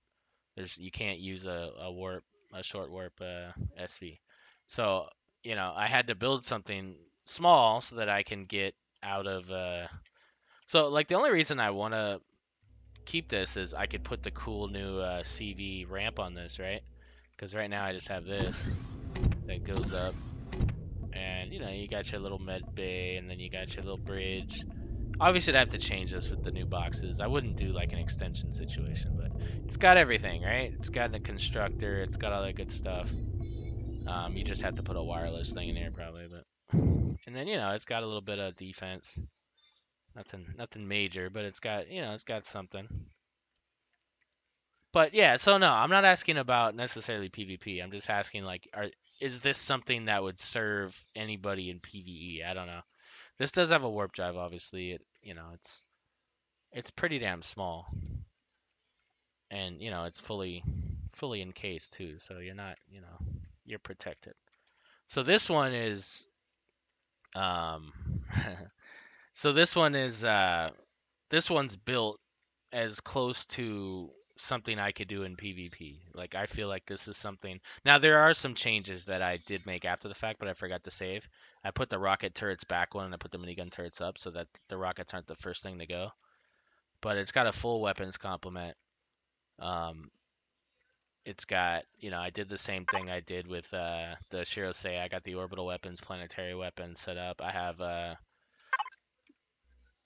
You can't use a warp, a short warp SV. So, I had to build something small so that I can get out of so like the only reason I want to keep this is I could put the cool new CV ramp on this, right? Because right now I just have this that goes up, and you got your little med bay, and then you got your little bridge. Obviously, I'd have to change this with the new boxes. I wouldn't do like an extension situation, but it's got everything, right? It's got a constructor, it's got all that good stuff. You just have to put a wireless thing in here probably, but and then it's got a little bit of defense. Nothing major, but it's got something. But yeah, so no, I'm not asking about necessarily PvP. I'm just asking like, is this something that would serve anybody in PvE? I don't know. This does have a warp drive, obviously. It's pretty damn small, and it's fully encased too. So you're not, you're protected. So this one is, um, so this one's built as close to something I could do in PvP. Like I feel like this is something. Now there are some changes that I did make after the fact, but I forgot to save. I put the rocket turrets back one and I put the minigun turrets up so that the rockets aren't the first thing to go. But it's got a full weapons complement. Um, it's got, I did the same thing I did with the Shirosei. I got the orbital weapons, planetary weapons set up. I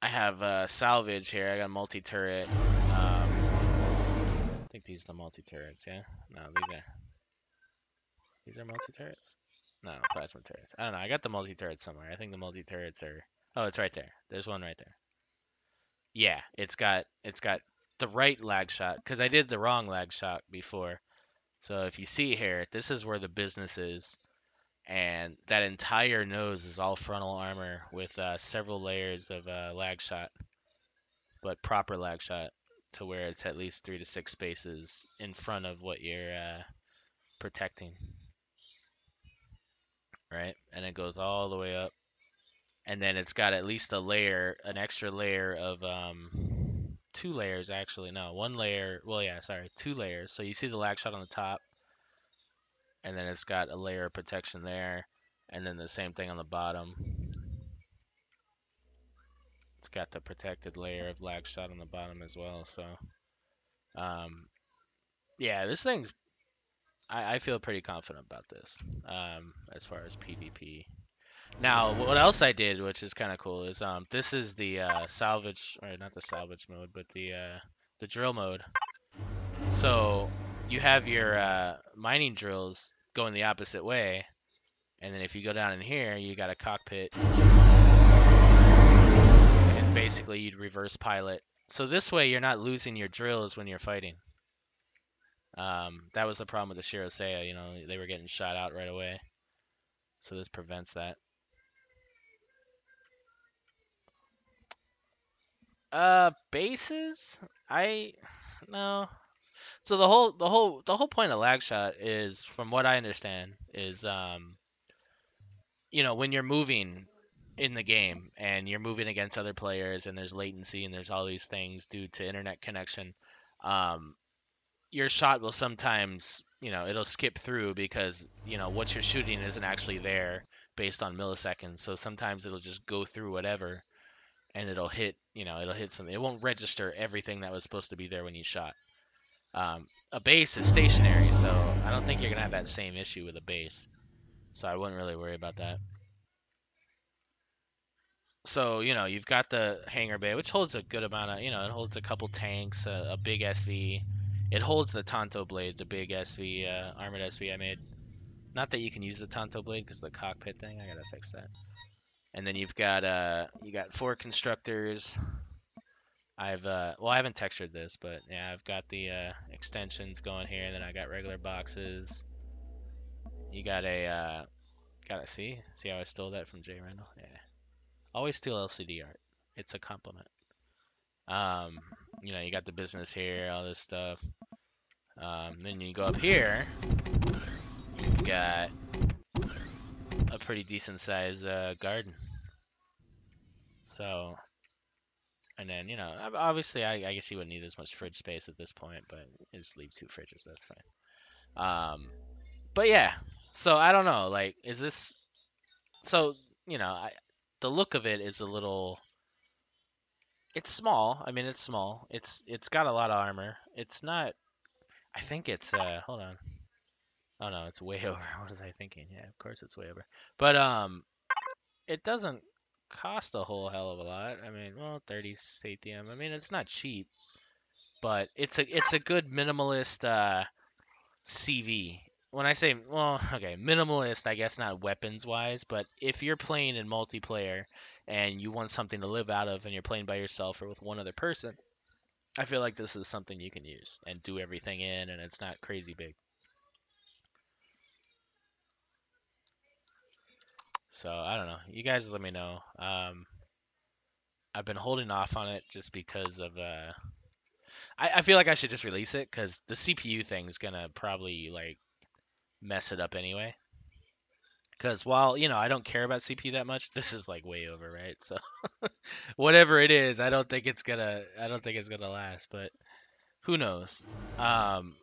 have salvage here. I got multi-turret. I think these are the multi-turrets, yeah? No, these are multi-turrets? No, plasma turrets. I don't know. I got the multi-turrets somewhere. I think the multi-turrets are. Oh, it's right there. There's one right there. Yeah, it's got the right lag shot because I did the wrong lag shot before. So if you see here, this is where the business is, and that entire nose is all frontal armor with several layers of lag shot, but proper lag shot to where it's at least 3 to 6 spaces in front of what you're protecting, right? And it goes all the way up, and then it's got at least a layer, an extra layer of 2 layers actually. No, 1 layer. Well, yeah, sorry, 2 layers. So you see the lag shot on the top, and then it's got a layer of protection there, and then the same thing on the bottom. It's got the protected layer of lag shot on the bottom as well. So, um, yeah, this thing's. I feel pretty confident about this as far as PvP. Now, what else I did, which is kind of cool, is this is the salvage, or not the salvage mode, but the drill mode. So you have your mining drills going the opposite way, and then if you go down in here, you got a cockpit, and basically you'd reverse pilot. So this way you're not losing your drills when you're fighting. That was the problem with the Shiroseiya, they were getting shot out right away. So this prevents that. Bases? I no. So the whole point of lag shot is, from what I understand, is when you're moving in the game and you're moving against other players and there's latency and there's all these things due to internet connection, um, your shot will sometimes, it'll skip through because, what you're shooting isn't actually there based on milliseconds. So sometimes it'll just go through whatever and it'll hit, it'll hit something. It won't register everything that was supposed to be there when you shot. A base is stationary, so I don't think you're gonna have that same issue with a base. So I wouldn't really worry about that. So, you've got the hangar bay, which holds a good amount of, it holds a couple tanks, a big SV. It holds the Tonto blade, the big SV, armored SV I made. Not that you can use the Tonto blade because the cockpit thing. I gotta fix that. And then you got 4 constructors. Well, I haven't textured this, but yeah, I've got the extensions going here, and then I got regular boxes. You got gotta see how I stole that from Jay Randall? Yeah. Always steal LCD art. It's a compliment. Um, you got the business here, all this stuff. Then you go up here, you've got a pretty decent size garden. So, and then, obviously, I guess you wouldn't need as much fridge space at this point, but you just leave 2 fridges, that's fine. But yeah, so I don't know, like, is this, so, the look of it is a little, it's small. I mean, it's small. It's got a lot of armor. It's not, I think it's, hold on. Oh no, it's way over. What was I thinking? Yeah, of course it's way over. But it doesn't cost a whole hell of a lot. I mean, well, 30 Sathium. I mean, it's not cheap, but it's a good minimalist CV. When I say, well, okay, minimalist, I guess not weapons wise, but if you're playing in multiplayer and you want something to live out of and you're playing by yourself or with one other person, I feel like this is something you can use and do everything in, and it's not crazy big. So I don't know. You guys let me know. I've been holding off on it just because of I feel like I should just release it because the CPU thing's gonna probably like mess it up anyway. Because while I don't care about CPU that much, this is like way over, right? So whatever it is, I don't think it's gonna last, but who knows? Um,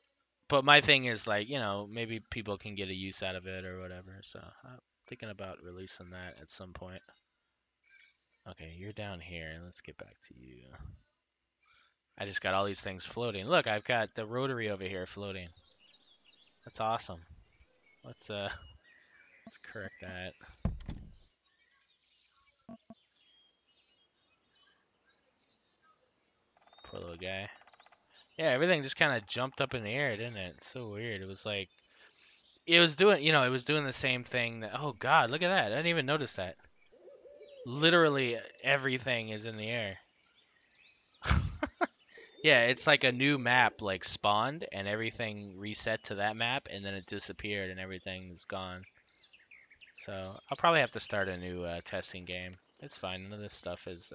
but my thing is like maybe people can get a use out of it or whatever. So I'm thinking about releasing that at some point. Okay, you're down here. Let's get back to you. I just got all these things floating. Look, I've got the rotary over here floating. That's awesome. Let's correct that. Poor little guy. Yeah, everything just kind of jumped up in the air, didn't it? It's so weird. It was like it was doing the same thing that, oh God, look at that. I didn't even notice that. Literally everything is in the air. Yeah, it's like a new map like spawned and everything reset to that map and then it disappeared and everything's gone. So I'll probably have to start a new testing game. It's fine. None of this stuff is.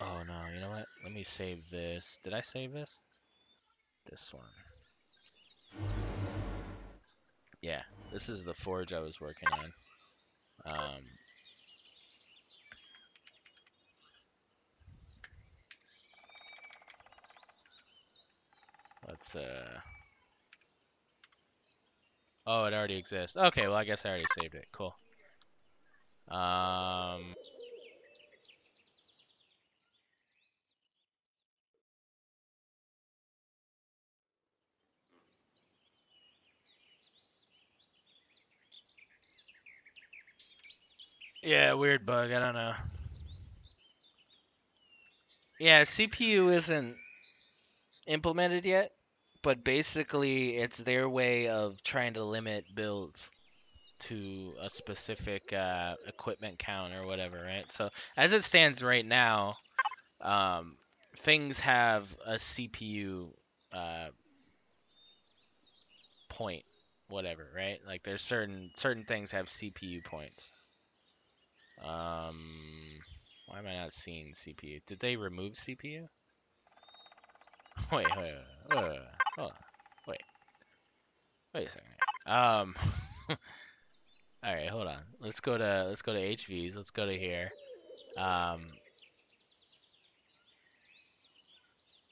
Oh no, you know what? Let me save this. Did I save this? This one. Yeah, this is the forge I was working on. Let's. Oh, it already exists. Okay, well I guess I already saved it. Cool. Yeah, weird bug. I don't know. Yeah, CPU isn't implemented yet, but basically it's their way of trying to limit builds to a specific equipment count or whatever, right? So as it stands right now, things have a CPU uh, point, whatever, right? Like there's certain things have CPU points. Why am I not seeing CPU? Did they remove CPU? Wait, hold on. Wait, wait a second. Um, all right, hold on. Let's go to HVs. Let's go to here. Um,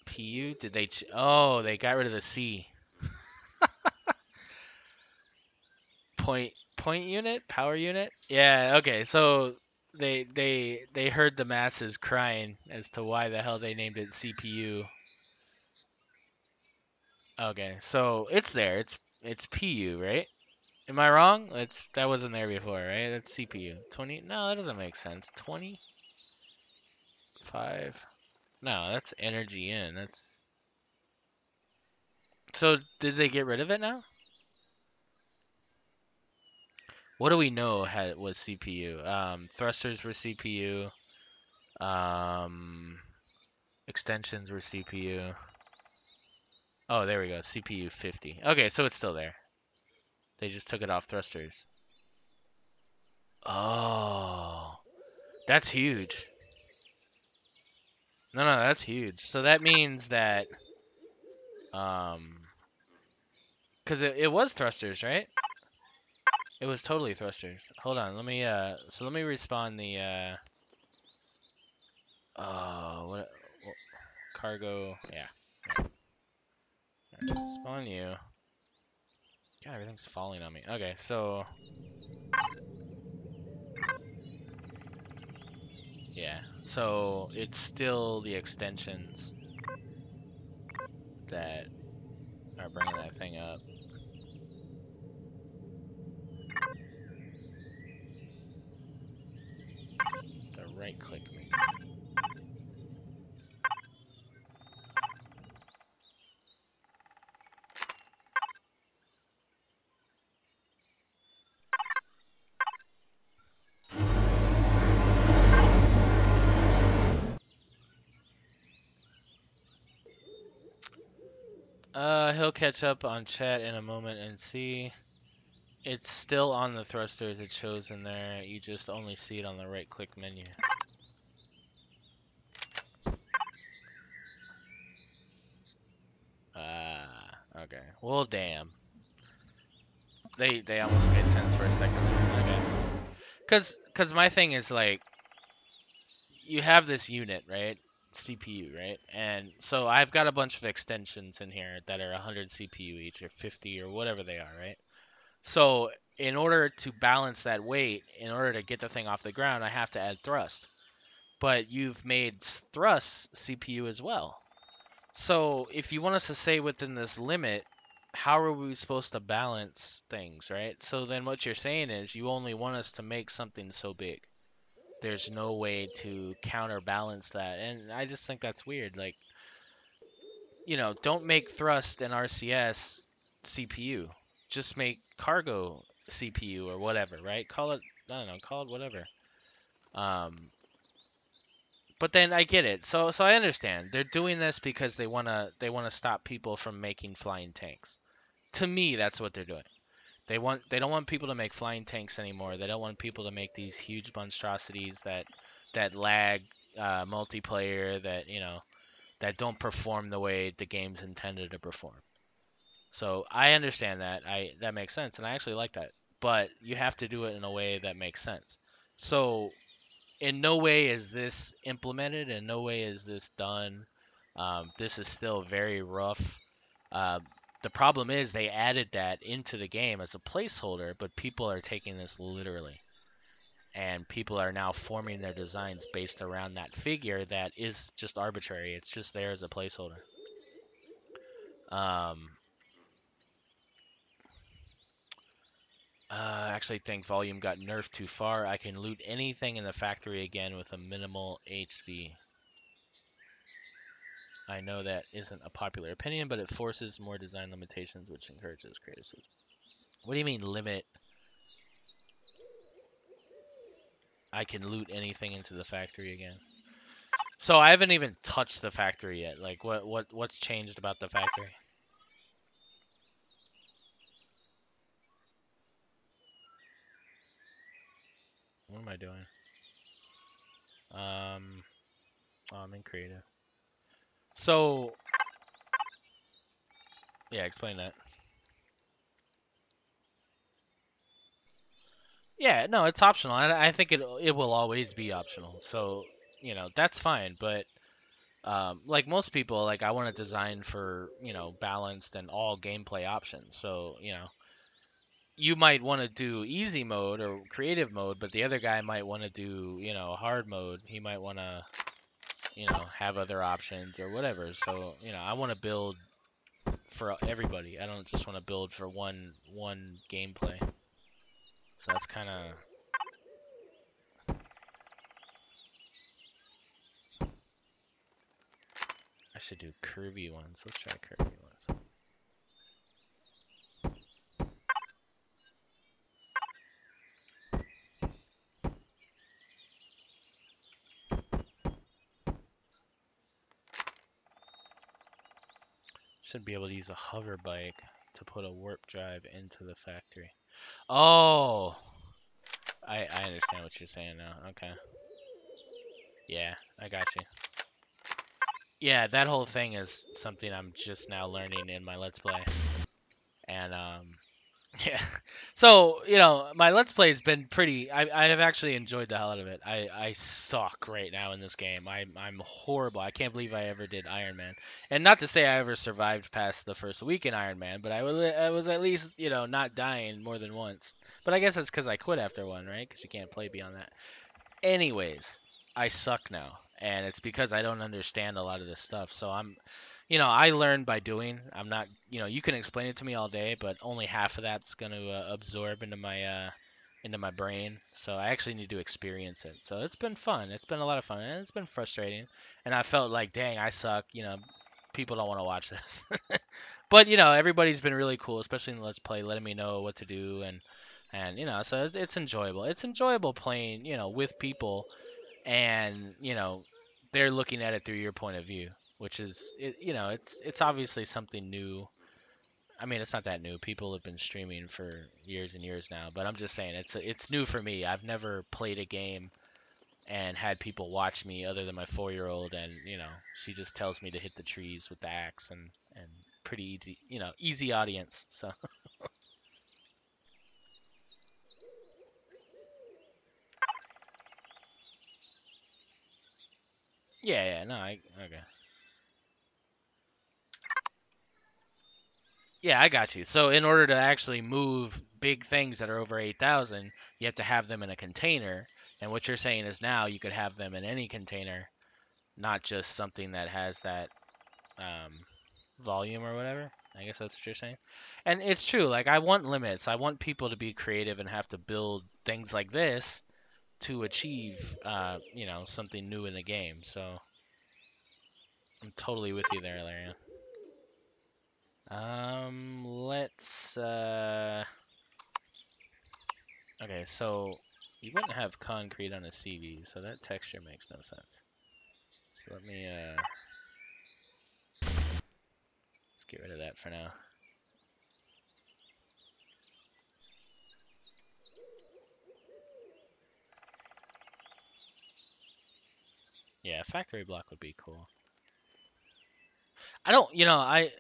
PU? Did they? Oh, they got rid of the C. Point unit? Power unit? Yeah, okay. So they heard the masses crying as to why the hell they named it CPU. Okay, so it's there. It's PU, right? Am I wrong? That wasn't there before, right? That's CPU. 20? No, that doesn't make sense. 25? No, that's energy in. That's So did they get rid of it now? What do we know was CPU? Thrusters were CPU. Um, Extensions were CPU. Oh, there we go. CPU 50. Okay, so it's still there. They just took it off thrusters. Oh, that's huge. No, no, that's huge. So that means that, um, because it was thrusters, right? It was totally thrusters. Hold on, so let me respawn the, what cargo, yeah. Right. Spawn you. God, everything's falling on me. Okay, so, yeah. So it's still the extensions that are bringing that thing up. The right click menu. He'll catch up on chat in a moment and see. It's still on the thrusters. It shows in there. You just only see it on the right click menu. Okay. Well, damn. They almost made sense for a second. Okay. Cause my thing is like, you have this unit, right? CPU, right? And so I've got a bunch of extensions in here that are 100 CPU each, or 50, or whatever they are, right? So in order to balance that weight, in order to get the thing off the ground, I have to add thrust. But you've made thrust CPU as well. So if you want us to stay within this limit, how are we supposed to balance things, right? So then what you're saying is you only want us to make something so big. There's no way to counterbalance that. And I just think that's weird. Like, don't make thrust and RCS CPU. Just make cargo CPU or whatever, right? Call it, I don't know, call it whatever. Um, but then I get it. So I understand. They're doing this because they wanna stop people from making flying tanks. To me, that's what they're doing. They don't want people to make flying tanks anymore. They don't want people to make these huge monstrosities that lag multiplayer, that don't perform the way the game's intended to perform. So I understand that. That makes sense, and I actually like that. But you have to do it in a way that makes sense. So in no way is this implemented. In no way is this done. This is still very rough. Uh, the problem is they added that into the game as a placeholder, but people are taking this literally. And people are now forming their designs based around that figure that is just arbitrary. It's just there as a placeholder. I actually think volume got nerfed too far. I can loot anything in the factory again with a minimal HD. I know that isn't a popular opinion, but it forces more design limitations, which encourages creative solutions. What do you mean limit? I can loot anything into the factory again. So I haven't even touched the factory yet. Like, what's changed about the factory? What am I doing? Oh, I'm in creative. So, yeah, explain that. Yeah, no, it's optional. I think it will always be optional. So, that's fine. But like most people, like I want to design for, balanced and all gameplay options. So, you might want to do easy mode or creative mode, but the other guy might want to do, hard mode. He might want to, have other options or whatever. So, I want to build for everybody. I don't just want to build for one gameplay. So that's kind of. I should do curvy ones. Let's try curvy ones. Should be able to use a hover bike to put a warp drive into the factory. Oh, I understand what you're saying now. Okay. Yeah, I got you. Yeah, that whole thing is something I'm just now learning in my Let's Play. And yeah. So, my Let's Play has been pretty I have actually enjoyed the hell out of it. I suck right now in this game. I'm horrible. I can't believe I ever did Iron Man. And not to say I ever survived past the first week in Iron Man, but I was at least, not dying more than once. But I guess that's cuz I quit after one, right? Cuz you can't play beyond that. Anyways, I suck now, and it's because I don't understand a lot of this stuff. So I learn by doing. I'm not, you can explain it to me all day, but only half of that's going to absorb into my brain. So I actually need to experience it. So it's been fun. It's been a lot of fun, and it's been frustrating. And I felt like, dang, I suck. People don't want to watch this. But everybody's been really cool, especially in the Let's Play, letting me know what to do and so it's enjoyable. It's enjoyable playing, with people and they're looking at it through your point of view, which is it's obviously something new. I mean, it's not that new. People have been streaming for years and years now, but I'm just saying it's new for me. I've never played a game and had people watch me other than my 4-year-old, and she just tells me to hit the trees with the axe and pretty easy, easy audience. So yeah, no, okay. Yeah, I got you. So in order to actually move big things that are over 8,000, you have to have them in a container. And what you're saying is now you could have them in any container, not just something that has that um, volume or whatever. I guess that's what you're saying. And it's true. Like I want limits. I want people to be creative and have to build things like this to achieve, something new in the game. So I'm totally with you there, Larian. Let's Okay, so you wouldn't have concrete on a CV, so that texture makes no sense. So let me let's get rid of that for now. Yeah, a factory block would be cool. I don't,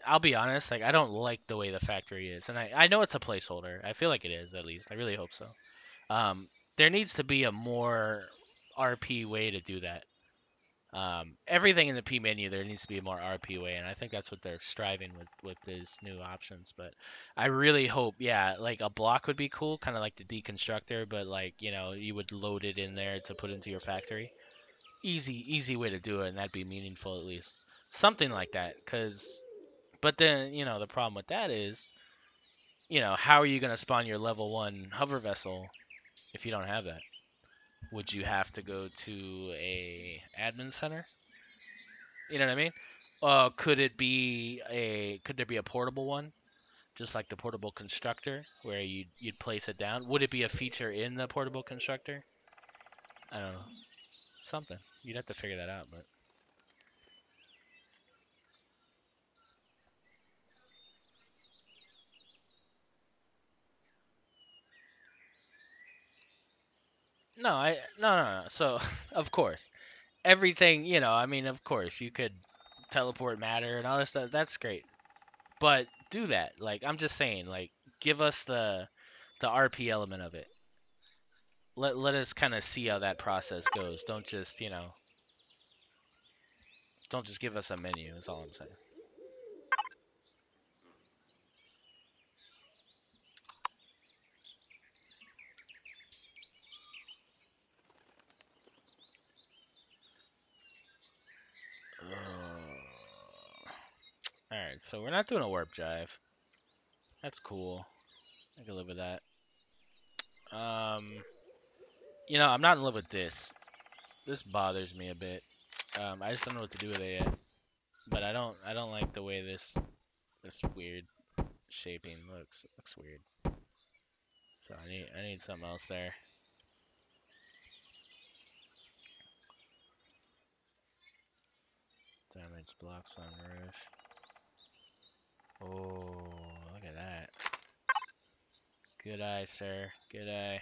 I'll be honest, like I don't like the way the factory is, and I know it's a placeholder. I feel like it is at least. I really hope so. There needs to be a more RP way to do that. Everything in the P menu there needs to be a more RP way, and I think that's what they're striving with these new options. But I really hope, yeah, like a block would be cool, kind of like the deconstructor, but like you would load it in there to put into your factory. Easy way to do it, and that'd be meaningful at least. Something like that, but then the problem with that is, how are you gonna spawn your level 1 hover vessel if you don't have that? Would you have to go to a admin center? You know what I mean? Could there be a portable one, just like the portable constructor, where you'd place it down? Would it be a feature in the portable constructor? I don't know. Something. You'd have to figure that out, but no. So, of course, everything, I mean, of course, you could teleport matter and all this stuff. That's great. But do that. Like I'm just saying, like give us the RP element of it. Let us kind of see how that process goes. Don't just give us a menu. That's all I'm saying. Alright, so we're not doing a warp drive. That's cool. I can live with that. You know, I'm not in love with this. This bothers me a bit. I just don't know what to do with it yet. But I don't like the way this weird shaping looks. It looks weird. So I need something else there. Damage blocks on roof. Oh, look at that. Good eye, sir. Good eye.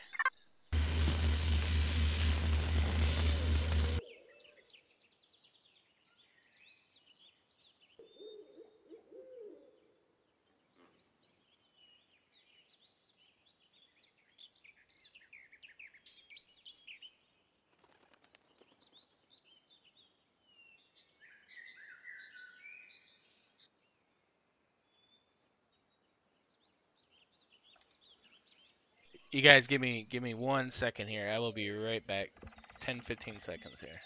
You guys give me 1 second here. I will be right back. 10-15 seconds here.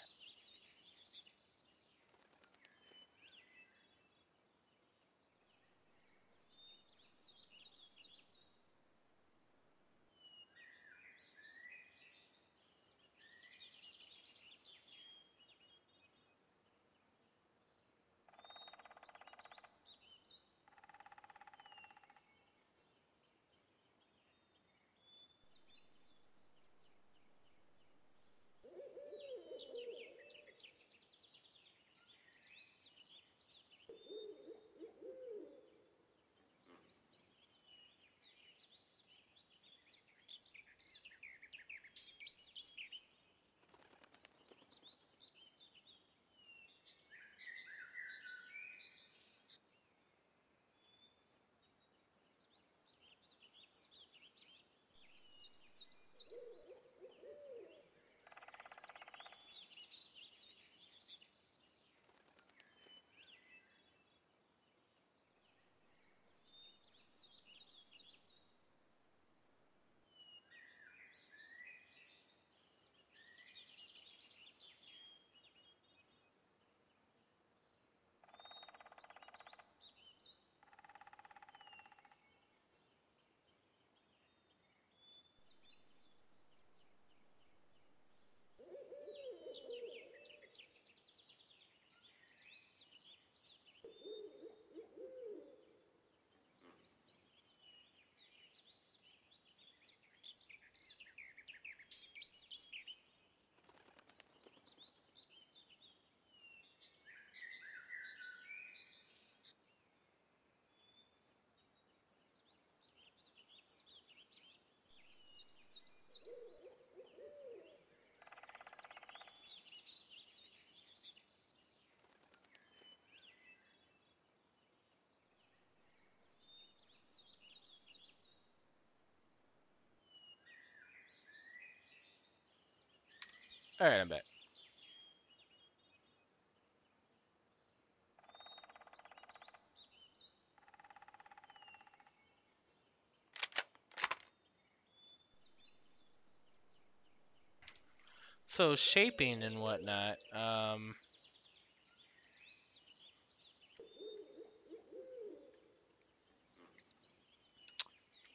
All right, I'm back. So shaping and whatnot.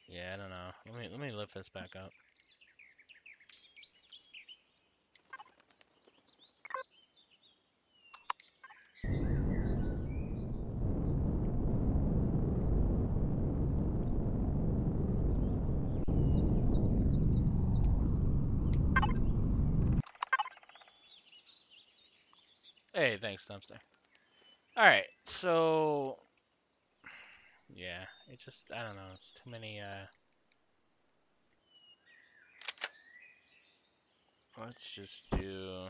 Yeah, I don't know. Let me lift this back up. Hey, thanks, Dumpster. All right, so yeah, it just I don't know. It's too many. Let's just do.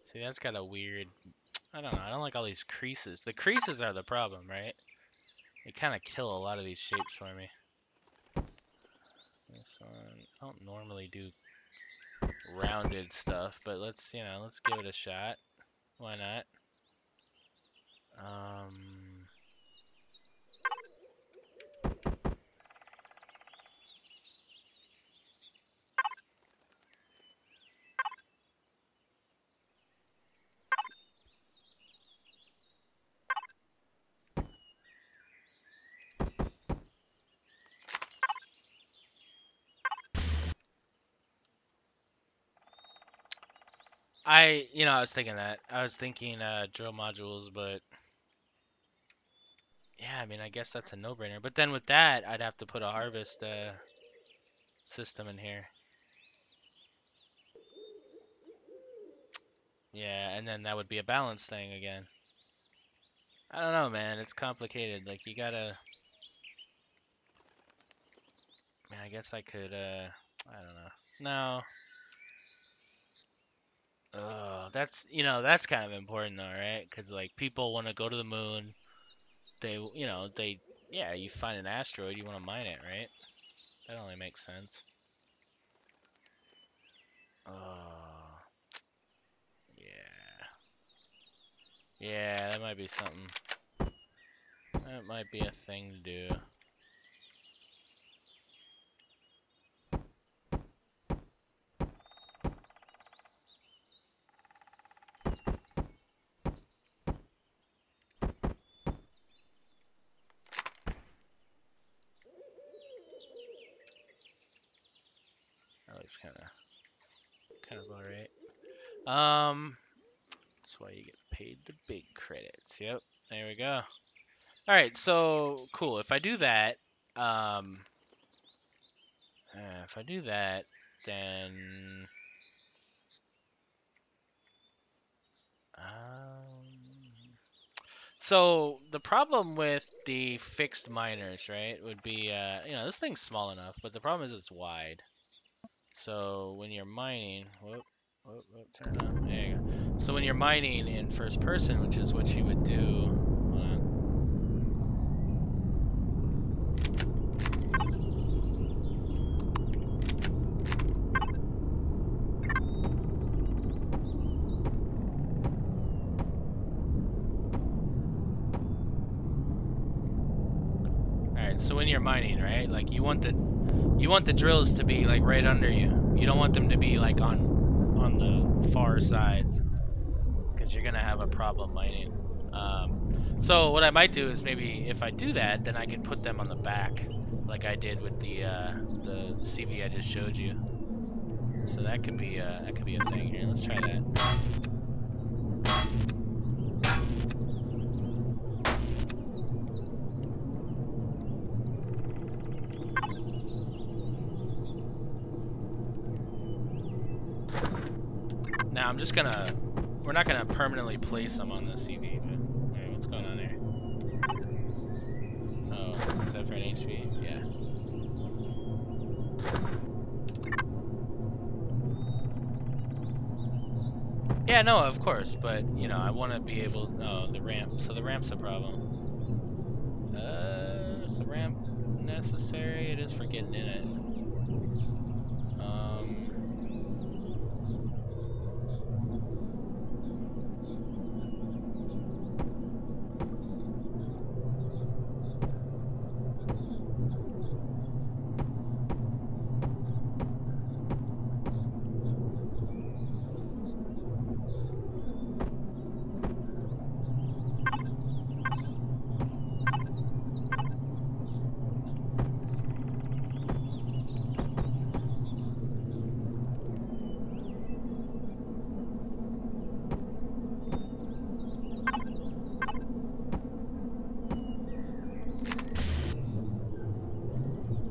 See, that's got a weird. I don't know. I don't like all these creases. The creases are the problem, right? They kind of kill a lot of these shapes for me. This one, I don't normally do rounded stuff, but let's give it a shot. Why not? I was thinking that. I was thinking drill modules, but yeah, I mean, I guess that's a no-brainer. But then with that, I'd have to put a harvest system in here. Yeah, and then that would be a balance thing again. I don't know, man. It's complicated. Like, you gotta... I mean, I guess I could, I don't know. No. That's kind of important, though, right? Because, like, people want to go to the moon. Yeah, you find an asteroid, you want to mine it, right? That only makes sense. Oh, yeah. Yeah, that might be something. That might be a thing to do. That looks kind of alright. That's why you get paid the big credits. Yep, there we go. All right, so cool. If I do that, then so the problem with the fixed miners, right, would be this thing's small enough, but the problem is it's wide. So when you're mining, turn it on. There you go. So when you're mining in first person, which is what you would do. Alright, so when you're mining, right, like you want the drills to be like right under you. You don't want them to be like on the far sides, because you're gonna have a problem mining. So what I might do is maybe if I do that, then I can put them on the back, like I did with the CV I just showed you. So that could be a thing here. Let's try that. Now I'm just gonna, we're not gonna permanently place them on the CV, but alright, what's going on there? Oh, is that for an HP? Yeah. Yeah, no, of course, but I want to be able. Oh, the ramp. So the ramp's a problem. Is the ramp necessary? It is for getting in it.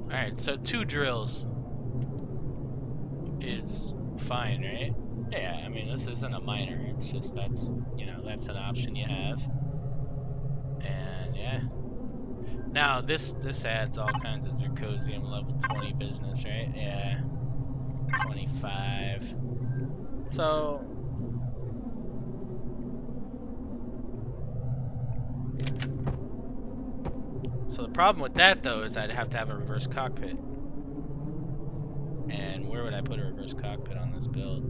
Alright, so 2 drills is fine, right? Yeah, I mean, this isn't a miner. It's just that's an option you have. And yeah. Now this adds all kinds of zirconium level 20 business, right? Yeah. 25. So the problem with that though is I'd have to have a reverse cockpit. And where would I put a reverse first cockpit on this build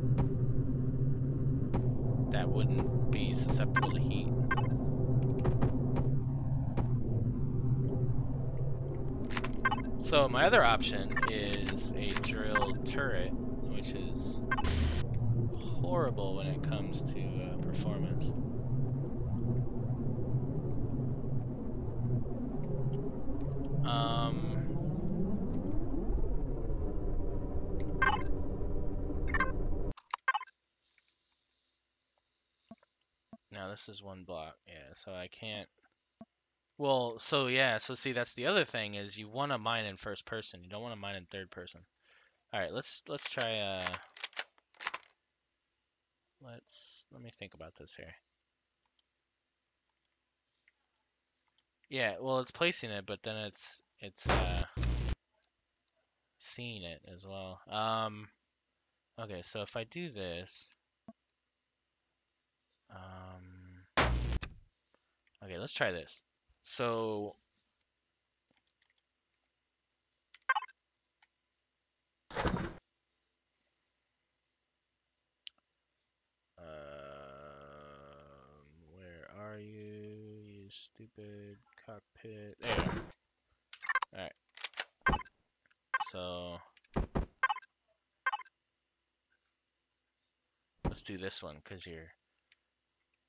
that wouldn't be susceptible to heat. So my other option is a drilled turret, which is horrible when it comes to performance. Now this is one block, yeah, so I can't. Well, so yeah, so see, that's the other thing is you want to mine in first person. You don't want to mine in third person. All right, let's try. Let me think about this here. Yeah, well, it's placing it, but then it's seeing it as well. Okay, so if I do this, okay, let's try this. So where are you, you stupid cockpit? There you are. All right. So let's do this one because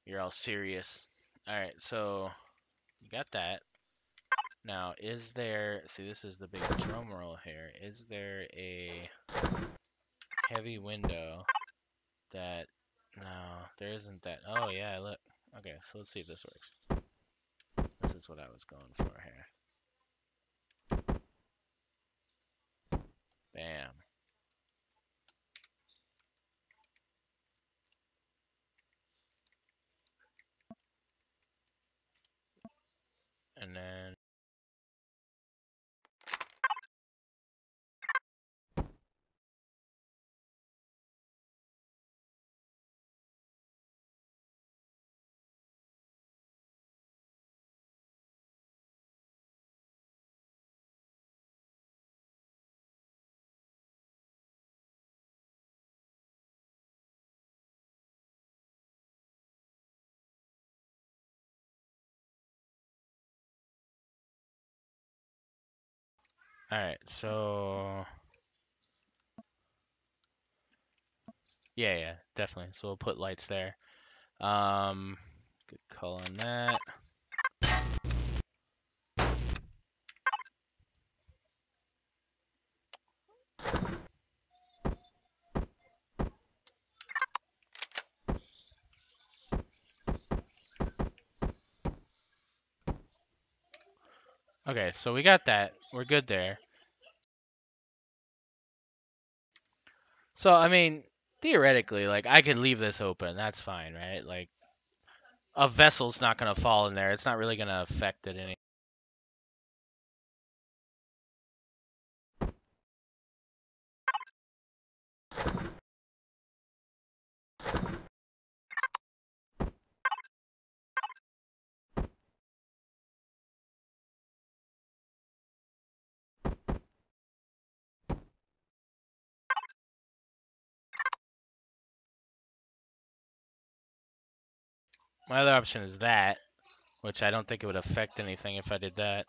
you're all serious. All right, so you got that. Now, is there? See, this is the big drum roll here. Is there a heavy window that? No, there isn't that. Oh yeah, look. Okay, so let's see if this works. This is what I was going for here. Bam. And then all right, so yeah, definitely. So we'll put lights there. Good call on that. Okay, so we got that. We're good there. So, I mean, theoretically, like, I could leave this open. That's fine, right? Like, a vessel's not going to fall in there. It's not really going to affect it any. My other option is that, which I don't think it would affect anything if I did that.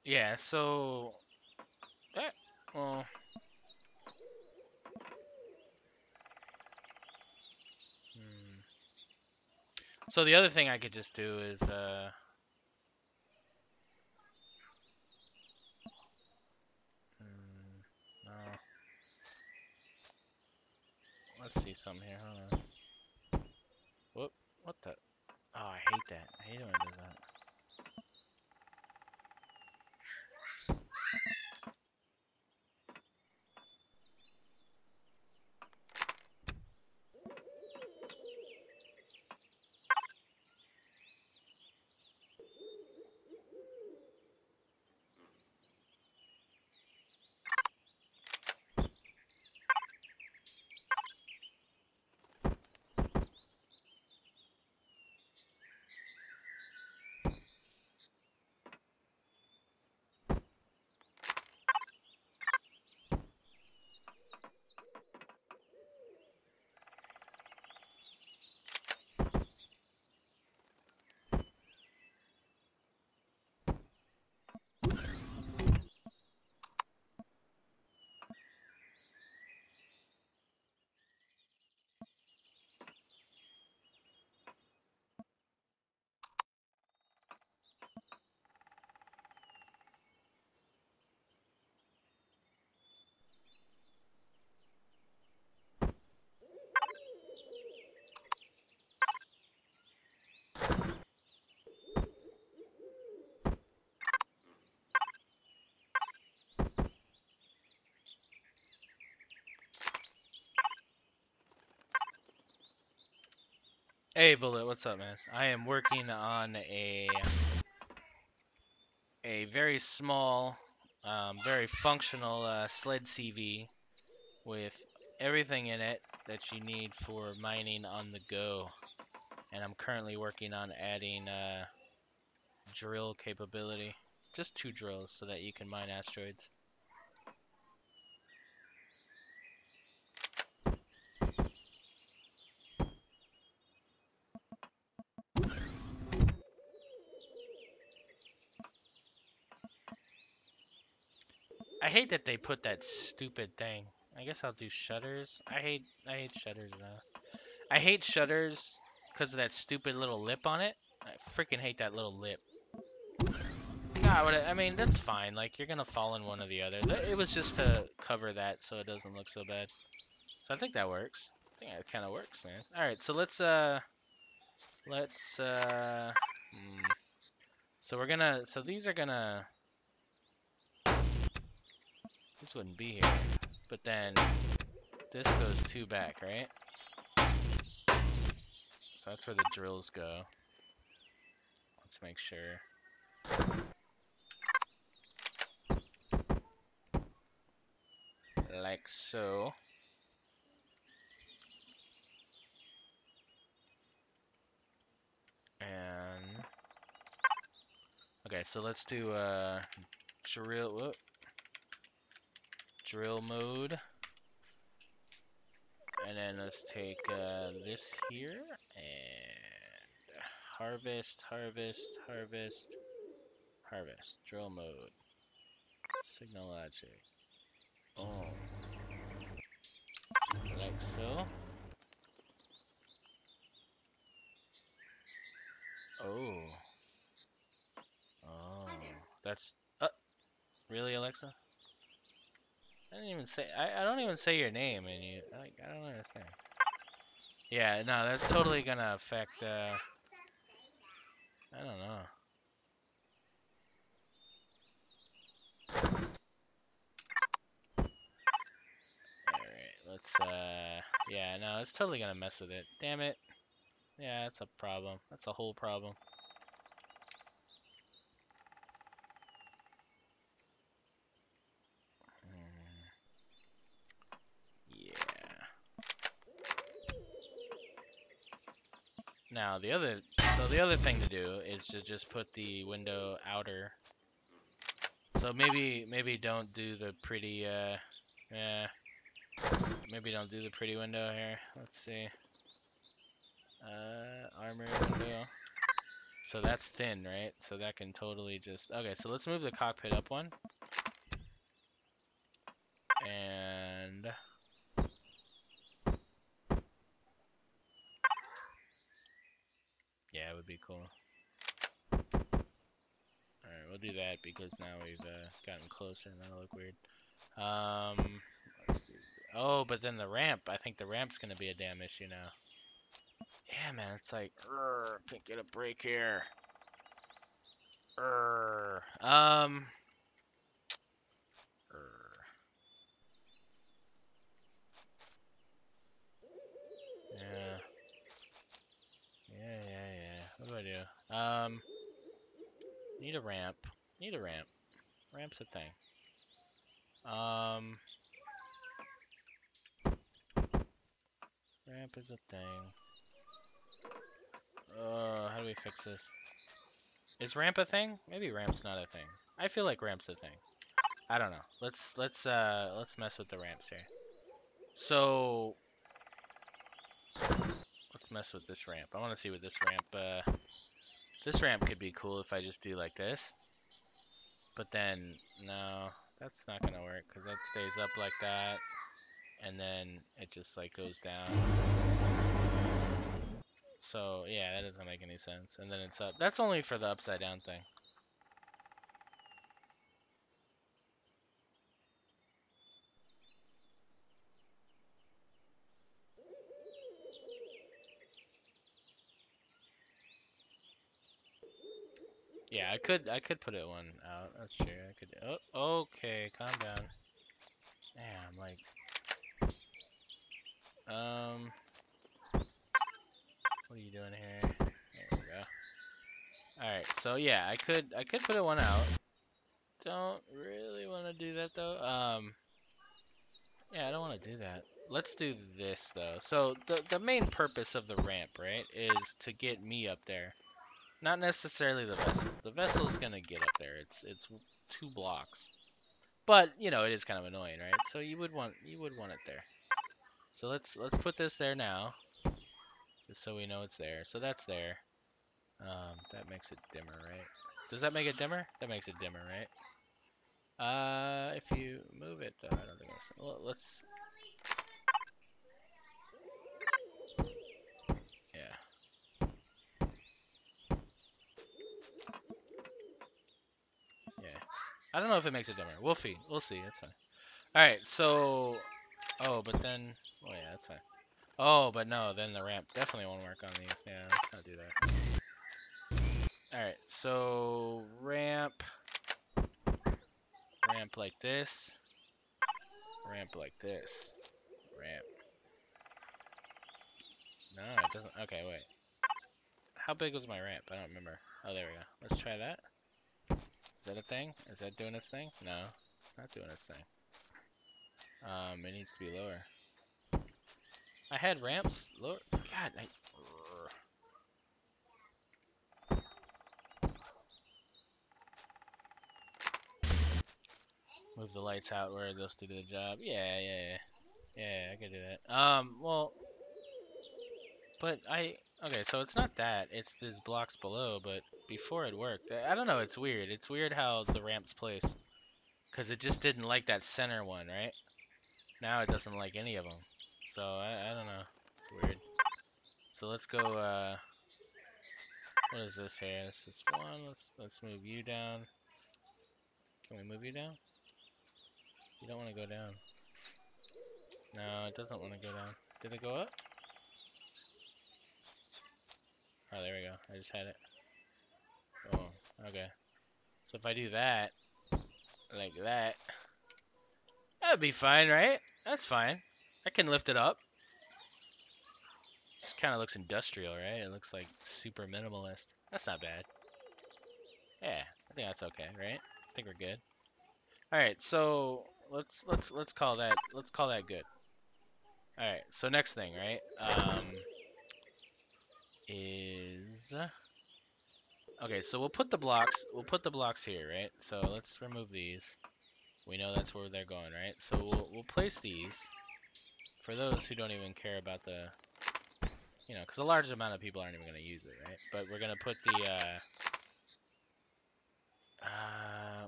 Yeah, so that, well, hmm. So the other thing I could just do is, no, let's see something here. Hold on. Whoop, what the? Oh, I hate that. I hate it when it does that. Hey, Bullet, what's up, man? I am working on a very small, very functional sled CV with everything in it that you need for mining on the go. And I'm currently working on adding drill capability. Just 2 drills so that you can mine asteroids. I hate that they put that stupid thing. I guess I'll do shutters. I hate shutters though. I hate shutters because of that stupid little lip on it. I freaking hate that little lip. God, I mean, that's fine. Like, you're gonna fall in one or the other. It was just to cover that so it doesn't look so bad. So I think that works. I think that kind of works, man. All right, so let's so we're gonna, so these are gonna, this wouldn't be here, but then this goes 2 back, right? So that's where the drills go. Let's make sure. Like so. And okay, so let's do drill mode, and then let's take this here and harvest, drill mode, signal logic. Boom, like so. Oh, oh, that's really, Alexa? I didn't even say, I don't even say your name, and you, like, I don't understand. Yeah, no, that's totally gonna affect, I don't know. Alright, let's, yeah, no, it's totally gonna mess with it. Damn it. Yeah, that's a problem. That's a whole problem. Yeah. Now, the other thing to do is to just put the window outer. So maybe don't do the pretty, yeah. Maybe don't do the pretty window here. Let's see. Armor window. So that's thin, right? So that can totally just... Okay, so let's move the cockpit up one. And... Yeah, it would be cool. Alright, we'll do that because now we've gotten closer and that'll look weird. Let's do... Oh, but then the ramp. I think the ramp's going to be a damn issue now. Yeah, man, it's like... Can't get a break here. Err. Yeah. Yeah. What do I do? Need a ramp. Need a ramp. Ramp's a thing. Ramp is a thing. How do we fix this? Is ramp a thing? Maybe ramp's not a thing. I feel like ramp's a thing. I don't know. Let's mess with the ramps here. So let's mess with this ramp. I want to see what this ramp could be cool if I just do like this. But then no, that's not gonna work because that stays up like that, and then it just like goes down. So yeah, that doesn't make any sense. And then it's up. That's only for the upside down thing. Yeah, I could put it one out. That's true. I could. Oh, okay, calm down. Damn, like, what are you doing here? There we go. All right, so yeah, I could put it one out. Don't really want to do that though. Yeah, I don't want to do that. Let's do this though. So the main purpose of the ramp, right, is to get me up there. Not necessarily the vessel. The vessel's gonna get up there. It's 2 blocks. But, you know, it is kind of annoying, right? So you would want it there. So let's put this there now, just so we know it's there. So that's there. That makes it dimmer, right? Does that make it dimmer? That makes it dimmer, right? If you move it, though, I don't think that's... Well, let's... Yeah. Yeah. I don't know if it makes it dimmer. We'll see. We'll see. That's fine. Alright, so... Oh, but then... Oh, yeah, that's fine. Oh, but no, then the ramp definitely won't work on these. Yeah, let's not do that. Alright, so... Ramp like this. Ramp like this. Ramp. No, it doesn't. Okay, wait. How big was my ramp? I don't remember. Oh, there we go. Let's try that. Is that a thing? Is that doing its thing? No, it's not doing its thing. It needs to be lower. I had ramps lower. God, move the lights out where those to do the job. Yeah, I can do that. Well, but okay, so it's not that. It's these blocks below, but before it worked. I don't know. It's weird. It's weird how the ramp's placed. Because it just didn't like that center one, right? Now it doesn't like any of them. So, I don't know. It's weird. So let's go, what is this here? This is 1. Let's move you down. Can we move you down? You don't want to go down. No, it doesn't want to go down. Did it go up? Oh, there we go. I just had it. Oh, okay. So if I do that, like that, that'd be fine, right? That's fine. I can lift it up. Just kind of looks industrial, right? It looks like super minimalist. That's not bad. Yeah, I think that's okay, right? I think we're good. All right, so let's call that good. All right, so next thing, right? Is okay. So we'll put the blocks here, right? So let's remove these. We know that's where they're going, right? So we'll place these for those who don't even care about the you know, because a large amount of people aren't even going to use it, right? But we're going to put the,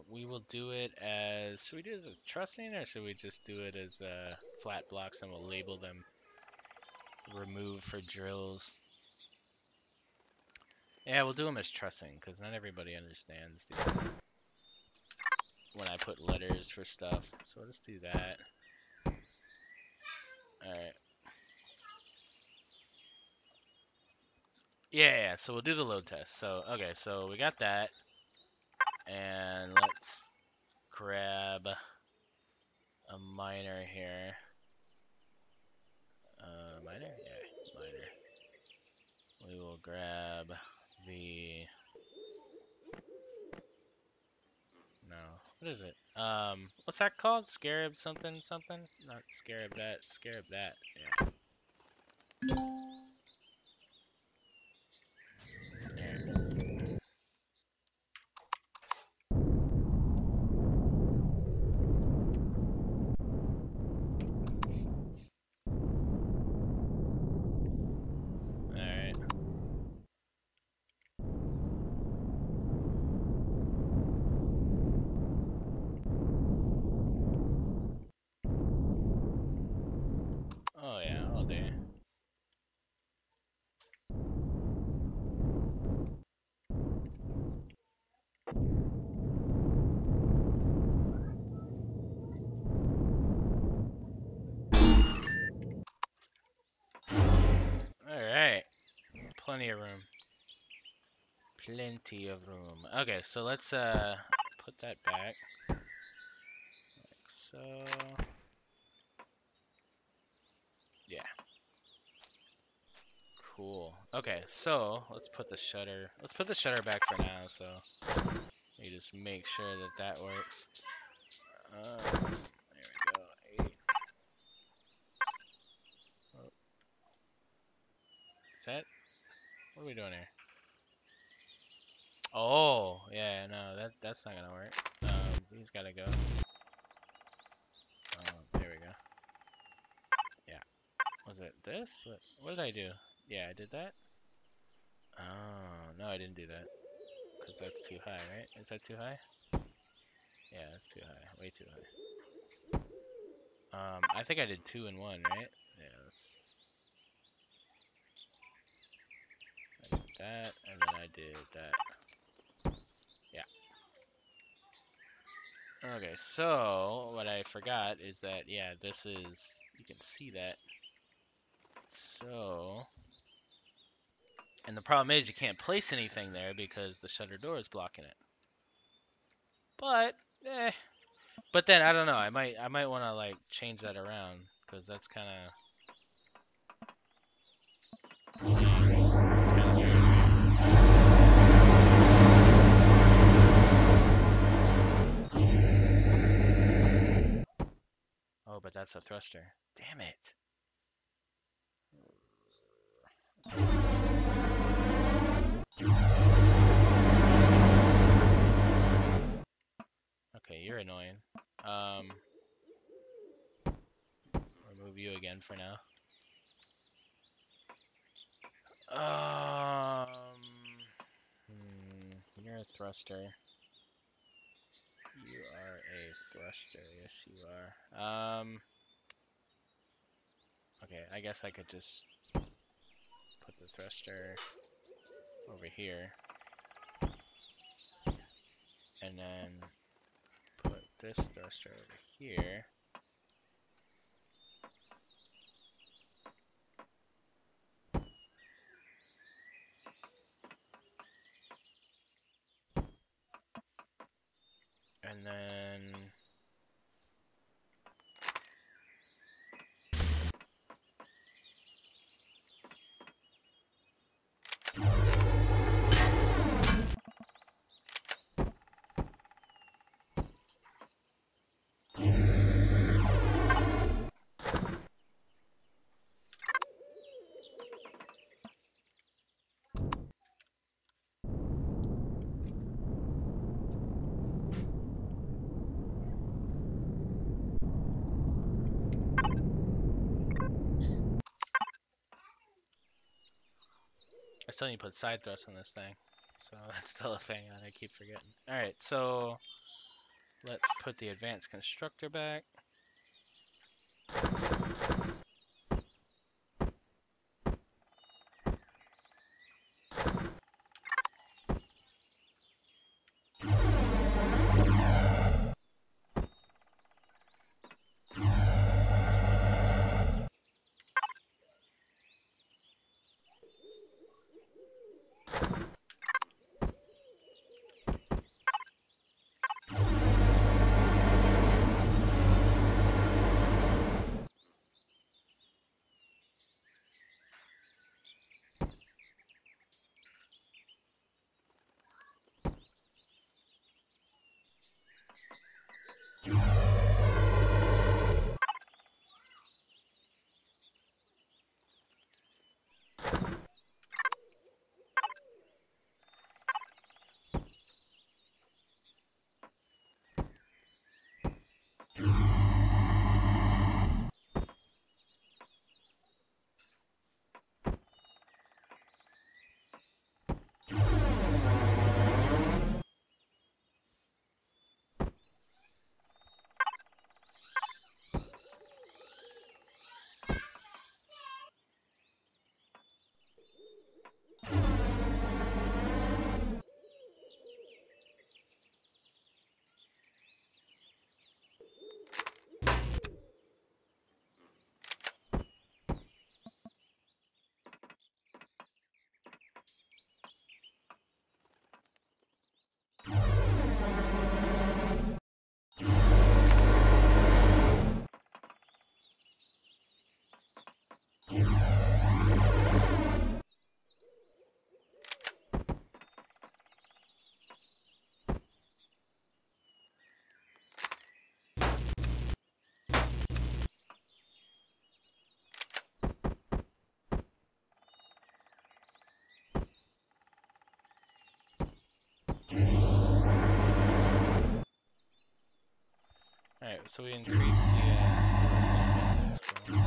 we will do it as, should we do it as a trussing, or should we just do it as flat blocks and we'll label them remove for drills? Yeah, we'll do them as trussing, because not everybody understands when I put letters for stuff. So let's do that. Alright. Yeah, so we'll do the load test. So, okay, so we got that. And let's grab a miner here. Miner? Yeah, miner. We will grab the... No. What is it? What's that called? Scarab something something? Not scarab that. Scarab that. Yeah. Alright. Oh yeah, all day. Alright. Plenty of room. Plenty of room. Okay, so let's put that back. Like so. Yeah. Cool. Okay, so let's put the shutter. Let's put the shutter back for now. So we just make sure that that works. There we go. 8. Oh, is that? What are we doing here? Oh, yeah, no, that's not gonna work. He's gotta go. There we go. Yeah. Was it this? What did I do? Yeah, I did that. Oh, no, I didn't do that. Because that's too high, right? Is that too high? Yeah, that's too high. Way too high. I think I did 2 and 1, right? Yeah, I did that, and then I did that. Yeah. Okay, so what I forgot is that, yeah, this is, you can see that. So, and the problem is you can't place anything there because the shutter door is blocking it. But, but then I don't know. I might want to like change that around because that's kind of weird. Oh, but that's a thruster. Damn it. Okay, you're annoying. Remove you again for now. You're a thruster. You are a thruster. Yes, you are. Okay, I guess I could just put the thruster over here. And then put this thruster over here. And then still need to put side thrust on this thing. So that's still a thing that I keep forgetting. Alright, so let's put the advanced constructor back. Alright, so we increase the that's cool.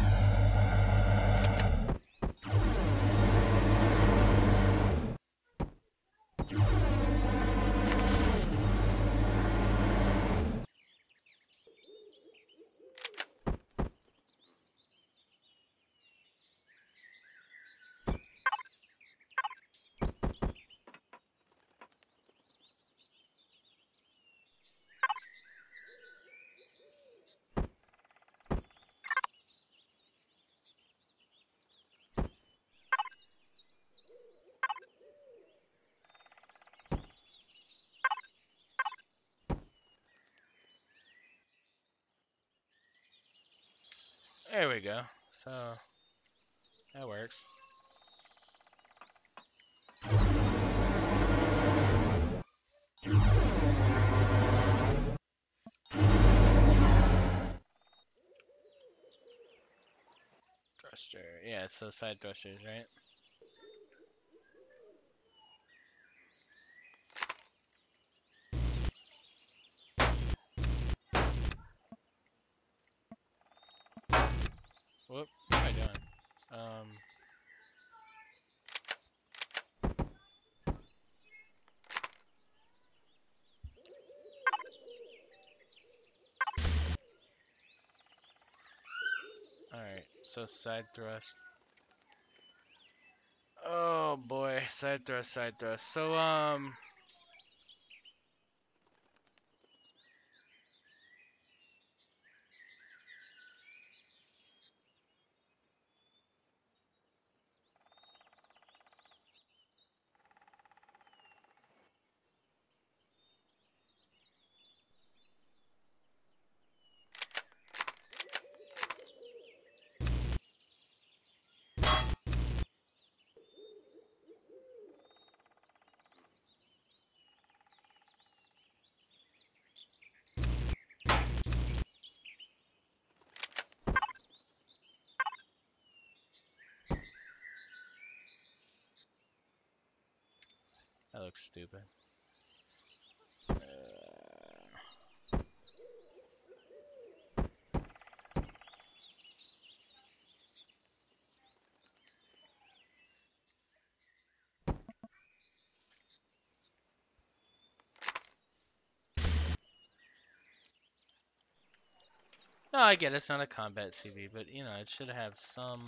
There we go. So that works. Thruster. Yeah, so side thrusters, right? Whoop, what am I doing? Alright, so side thrust. Oh boy, side thrust, side thrust. So, that looks stupid. No, I get it's not a combat CB, but you know, it should have some,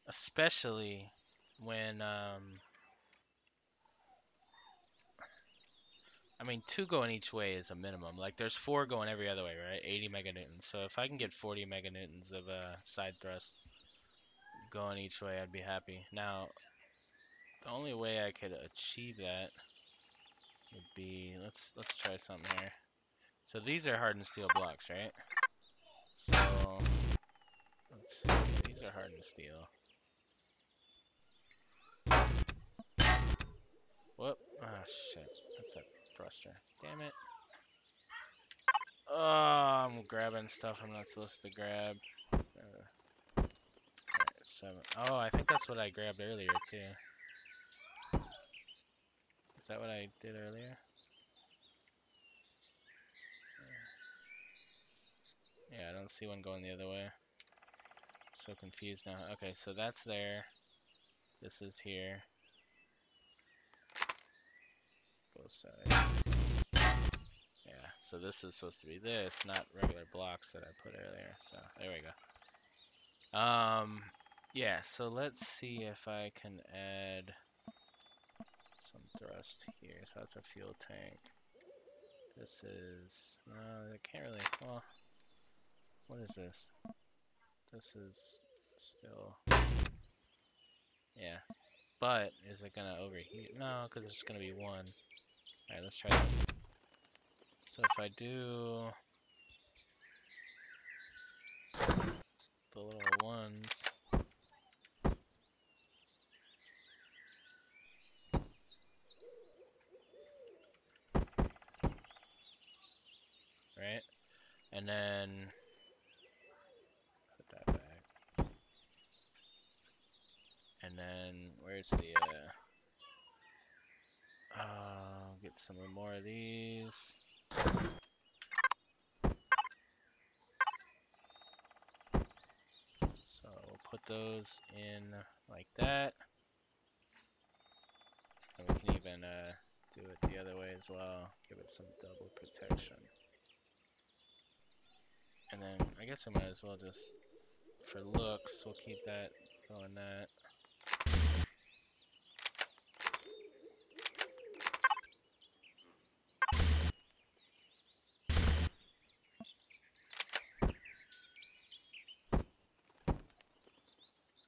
especially when I mean, 2 going each way is a minimum. Like, there's 4 going every other way, right? 80 meganewtons. So if I can get 40 meganewtons of side thrust going each way, I'd be happy. Now, the only way I could achieve that would be, let's try something here. So these are hardened steel blocks, right? So let's see. These are hardened steel. Whoop! Ah, shit. That's that thruster. Damn it. Oh, I'm grabbing stuff I'm not supposed to grab. Alright, 7. Oh, I think that's what I grabbed earlier, too. Is that what I did earlier? Yeah, I don't see one going the other way. So confused now. Okay, so that's there. This is here. Both sides. Yeah, so this is supposed to be this, not regular blocks that I put earlier. So there we go. Yeah, so let's see if I can add some thrust here. So that's a fuel tank. This is, no, I can't really, well, what is this? This is still, yeah. But is it gonna overheat? No, because it's gonna be 1. Alright, let's try this. So if I do the little ones, right? And then put that back. And then where's the get some more of these. So we'll put those in like that. And we can even do it the other way as well. Give it some double protection. And then I guess we might as well just, for looks, we'll keep that going that.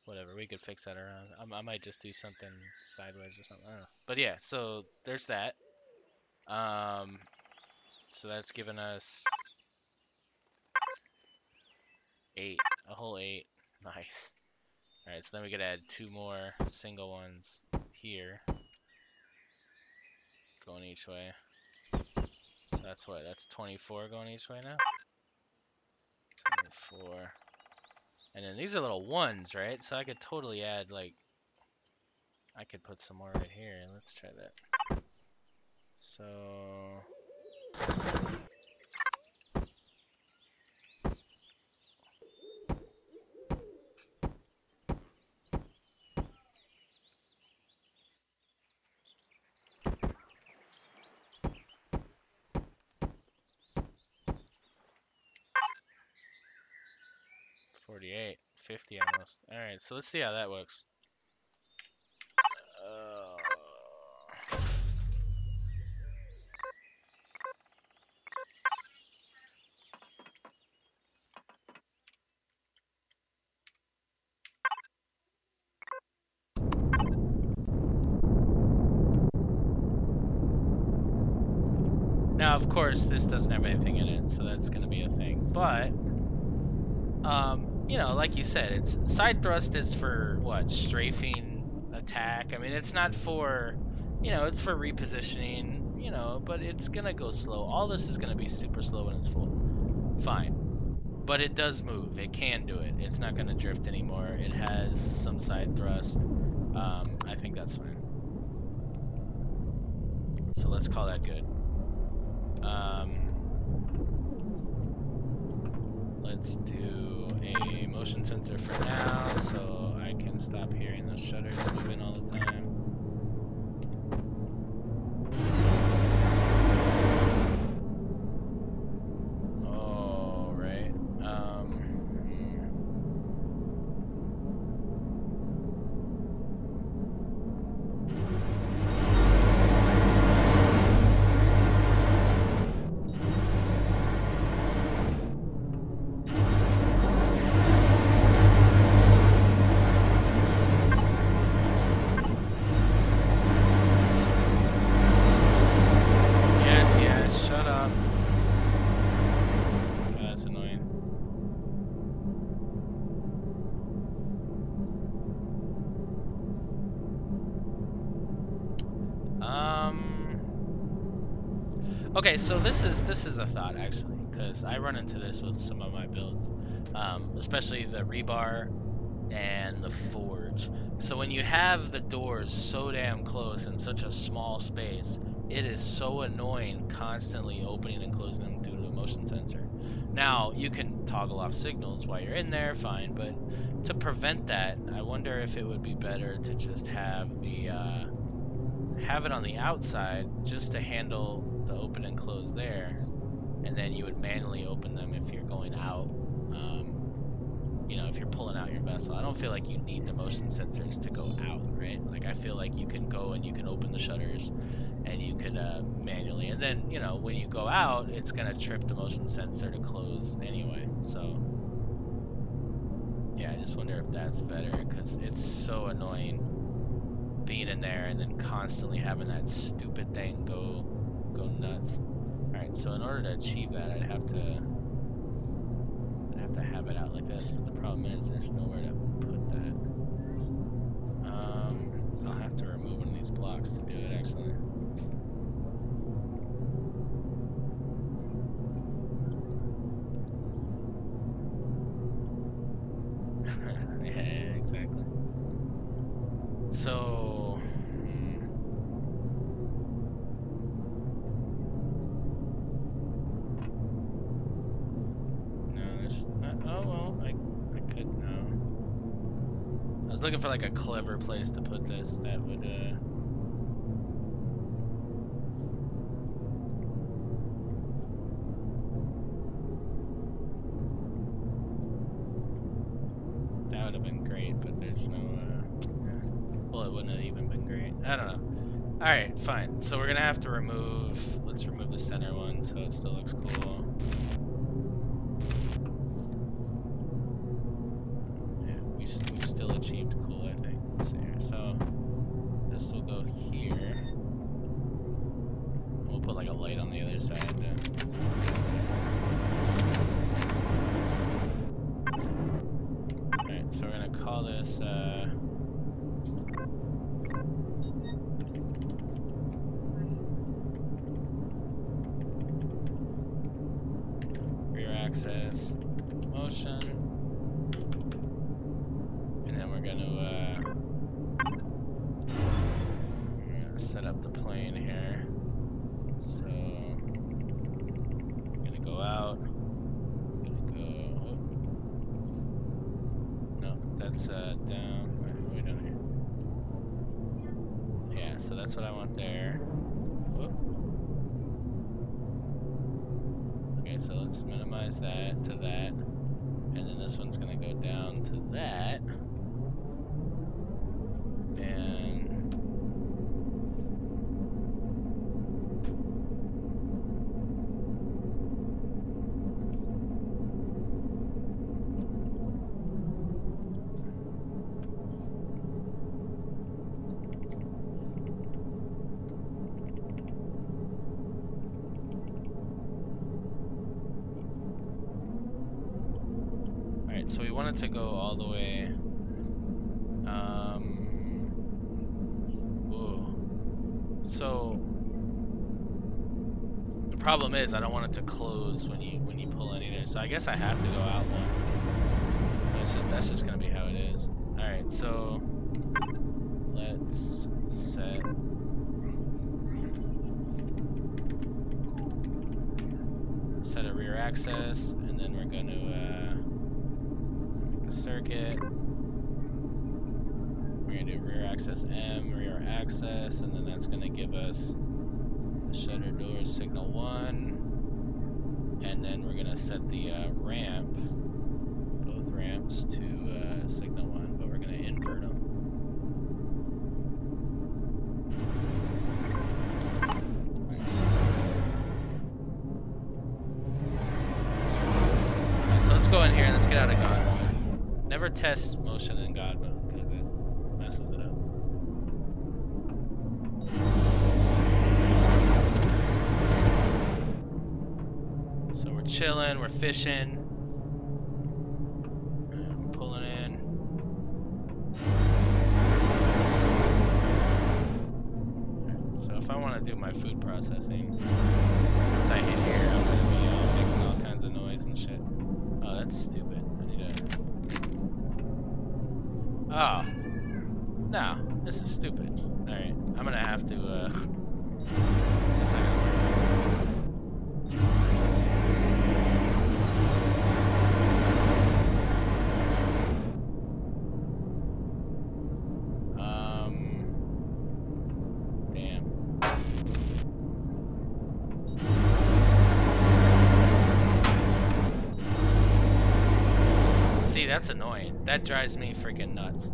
Whatever, we could fix that around. I might just do something sideways or something. I don't know. But yeah, so there's that. So that's given us 8, a whole 8. Nice. Alright, so then we could add 2 more single ones here. Going each way. So that's what? That's 24 going each way now? 24. And then these are little ones, right? So I could totally add, like, I could put some more right here. Let's try that. So... $48, $50 almost. Alright, so let's see how that works. Now, of course, this doesn't have anything in it, so that's going to be a thing. But, you know, like you said, it's side thrust is for, what, strafing attack? I mean, it's not for, you know, it's for repositioning, you know, but it's going to go slow. All this is going to be super slow when it's full. Fine. But it does move. It can do it. It's not going to drift anymore. It has some side thrust. I think that's fine. So let's call that good. Let's do a motion sensor for now, so I can stop hearing those shutters moving all the time. Oh, right. Okay, so this is a thought actually, because I run into this with some of my builds, especially the rebar and the forge. So when you have the doors so damn close in such a small space, it is so annoying constantly opening and closing them due to a motion sensor. Now, you can toggle off signals while you're in there, fine, but to prevent that, I wonder if it would be better to just have it on the outside just to handle the open and close there, and then you would manually open them if you're going out. Um, if you're pulling out your vessel. I don't feel like you need the motion sensors to go out, right? Like I feel like you can go and you can open the shutters and you could manually, and then when you go out, it's gonna trip the motion sensor to close anyway. So yeah, I just wonder if that's better because it's so annoying being in there and then constantly having that stupid thing go nuts. All right, so in order to achieve that, I'd have to have it out like this, but the problem is there's nowhere to put that. I'll have to remove one of these blocks to do it, actually. Yeah, exactly. So, no, there's not. Oh well, I could no. I was looking for like a clever place to put this that would that would have been great, but there's no yeah. Well, it wouldn't have even been great. I don't know. All right, fine. So we're gonna have to remove. Let's remove the center one so it still looks cool. Yeah, we've still achieved cool, I think. Let's see here. So this will go here. We'll put like a light on the other side. Alright, so we're gonna call this rear access motion. And then we're gonna set up the plane here. So I'm gonna go out. No, that's down. What are we doing here? Yeah, so that's what I want there. Whoop. Okay, so let's minimize that to that. And then this one's gonna go down to that. And alright, so we want it to go all the way. So the problem is I don't want it to close when you pull in either. So I guess I have to go out one. So that's just gonna be how it is. Alright, so let's set a rear access, and then we're going to circuit. We're going to do rear access M, rear access, and then that's going to give us the shutter door signal 1, and then we're going to set the ramp, both ramps, to signal 1, but we're going to invert them. Let's go in here and let's get out of God mode. Never test motion in God mode because it messes it up. So we're chilling, we're fishing, we're pulling in. So if I want to do my food processing. Once I hit here, I'm gonna be making all kinds of noise and shit. Oh, that's stupid. I need to. Oh, no, this is stupid. All right, I'm gonna have to. Guess I gotta damn. See, that's annoying. That drives me freaking nuts.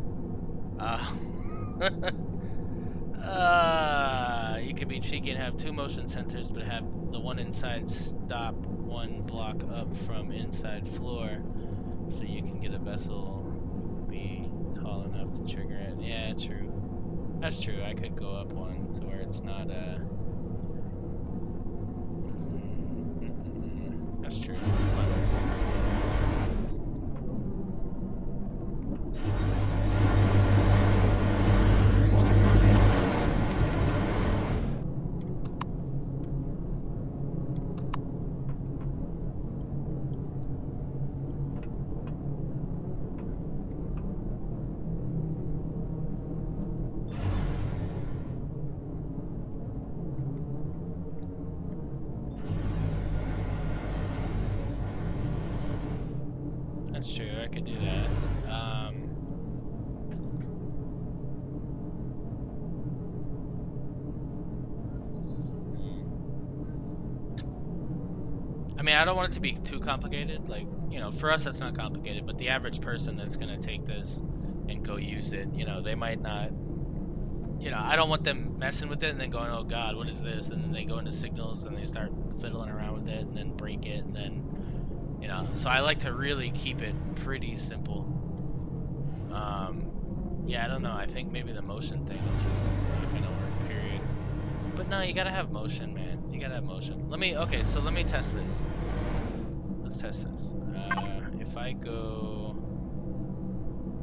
You could be cheeky and have two motion sensors, but have the one inside stop one block up from inside floor, so you can get a vessel be tall enough to trigger it. Yeah, true. That's true. I could go up one to where it's not That's true. That's true. I could do that. I mean, I don't want it to be too complicated. Like, you know, for us, that's not complicated. But the average person that's gonna take this and go use it, you know, they might not. You know, I don't want them messing with it and then going, "Oh God, what is this?" And then they go into signals and they start fiddling around with it and then break it and then, you know. So I like to really keep it pretty simple. Yeah, I don't know. I think maybe the motion thing is just not gonna work. Period. But no, you gotta have motion, man. You gotta have motion. Okay, so let me test this. Let's test this. If I go,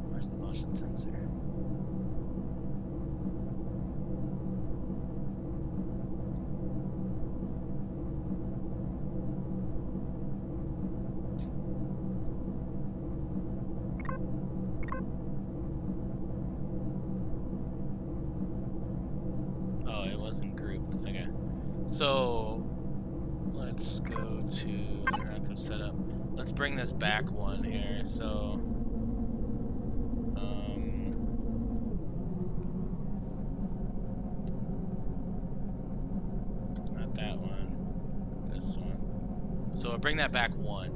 where's the motion sensor? Oh, it wasn't grouped. Okay. So let's go to interactive setup. Let's bring this back one here. So, not that one, this one. So we'll bring that back one.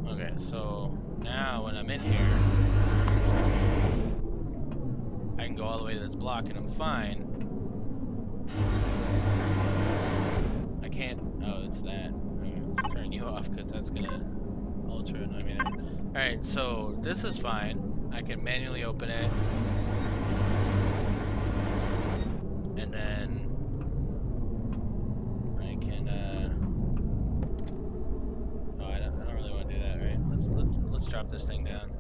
Okay, so now when I'm in here, I can go all the way to this block and I'm fine. I can't, oh, it's that. Okay, let's turn you off because that's gonna ultra annoy me there. Alright, so this is fine. I can manually open it. And then I can oh, I don't really want to do that, right? Let's drop this thing down.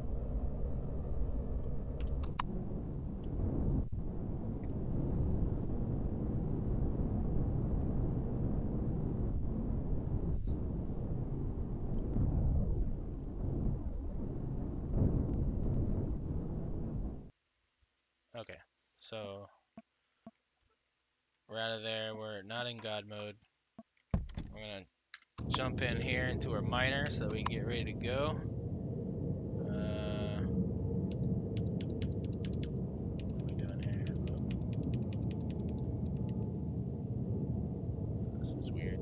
Okay, so we're out of there. We're not in God mode. We're gonna jump in here into our miner so that we can get ready to go. What are we doing here? Oh, this is weird.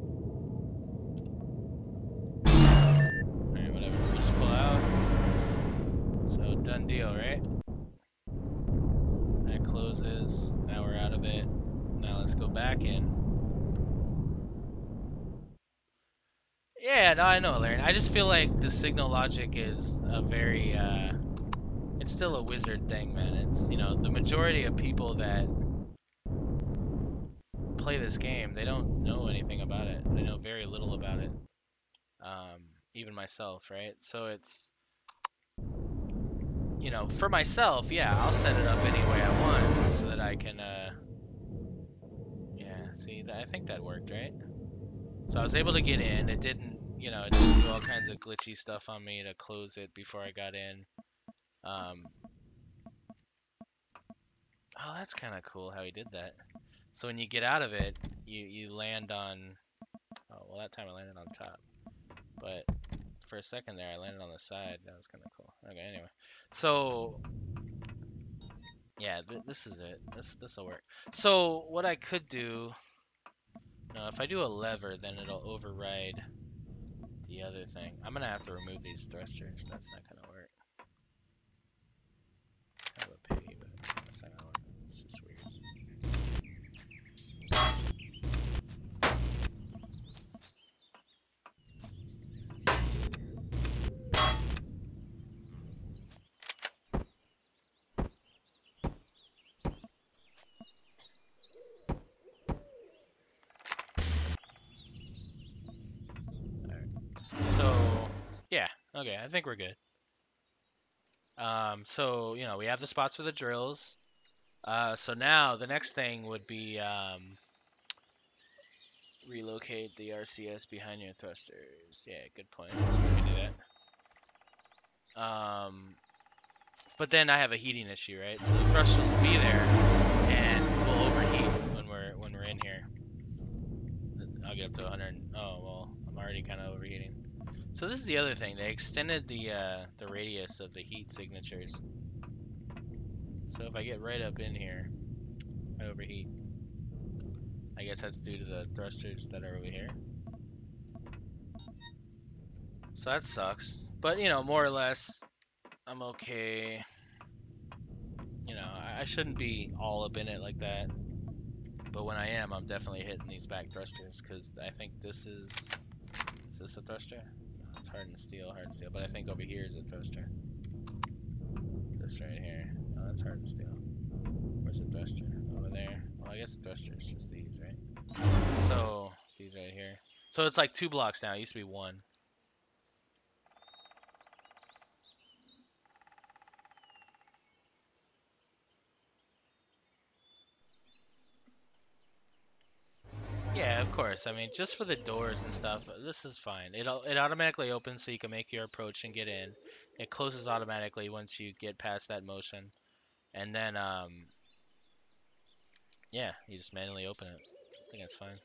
Alright, whatever. We'll just pull out. So, done deal, right? That closes. Now we're out of it. Now let's go back in. Yeah, no, I know, Larry. I just feel like the signal logic is a very, it's still a wizard thing, man. It's, you know, the majority of people that play this game, they don't know anything about it. They know very little about it. Even myself, right? So it's, you know, for myself, yeah, I'll set it up any way I want so that I can, yeah, see, I think that worked, right? So I was able to get in. It didn't, you know, it didn't do all kinds of glitchy stuff on me to close it before I got in. Oh, that's kind of cool how he did that. So when you get out of it, you land on. Oh, well, that time I landed on top. But for a second there, I landed on the side. That was kind of cool. Okay, anyway. So yeah, this is it. This'll work. So what I could do, no, if I do a lever, then it'll override the other thing. I'm gonna have to remove these thrusters. That's not gonna work. Kind of a pity, but that's not gonna work. It's just weird. So yeah, okay, I think we're good. So you know we have the spots for the drills. So now the next thing would be relocate the RCS behind your thrusters. Yeah, good point. We can do that. But then I have a heating issue, right? So the thrusters will be there, and we'll overheat when we're in here. I'll get up to 100. Oh well, I'm already kind of overheating. So this is the other thing. They extended the radius of the heat signatures. So if I get right up in here, I overheat. I guess that's due to the thrusters that are over here. So that sucks. But you know, more or less, I'm okay. You know, I shouldn't be all up in it like that. But when I am, I'm definitely hitting these back thrusters because I think this is this a thruster? No, it's hardened steel, hardened steel. But I think over here is a thruster. This right here. Oh, that's hardened steel. Where's the thruster? Over there. Well, I guess the thruster is just these, right? So these right here. So it's like 2 blocks now. It used to be 1. Yeah, of course. I mean, just for the doors and stuff, this is fine. It automatically opens so you can make your approach and get in. It closes automatically once you get past that motion, and then yeah, you just manually open it. I think that's fine.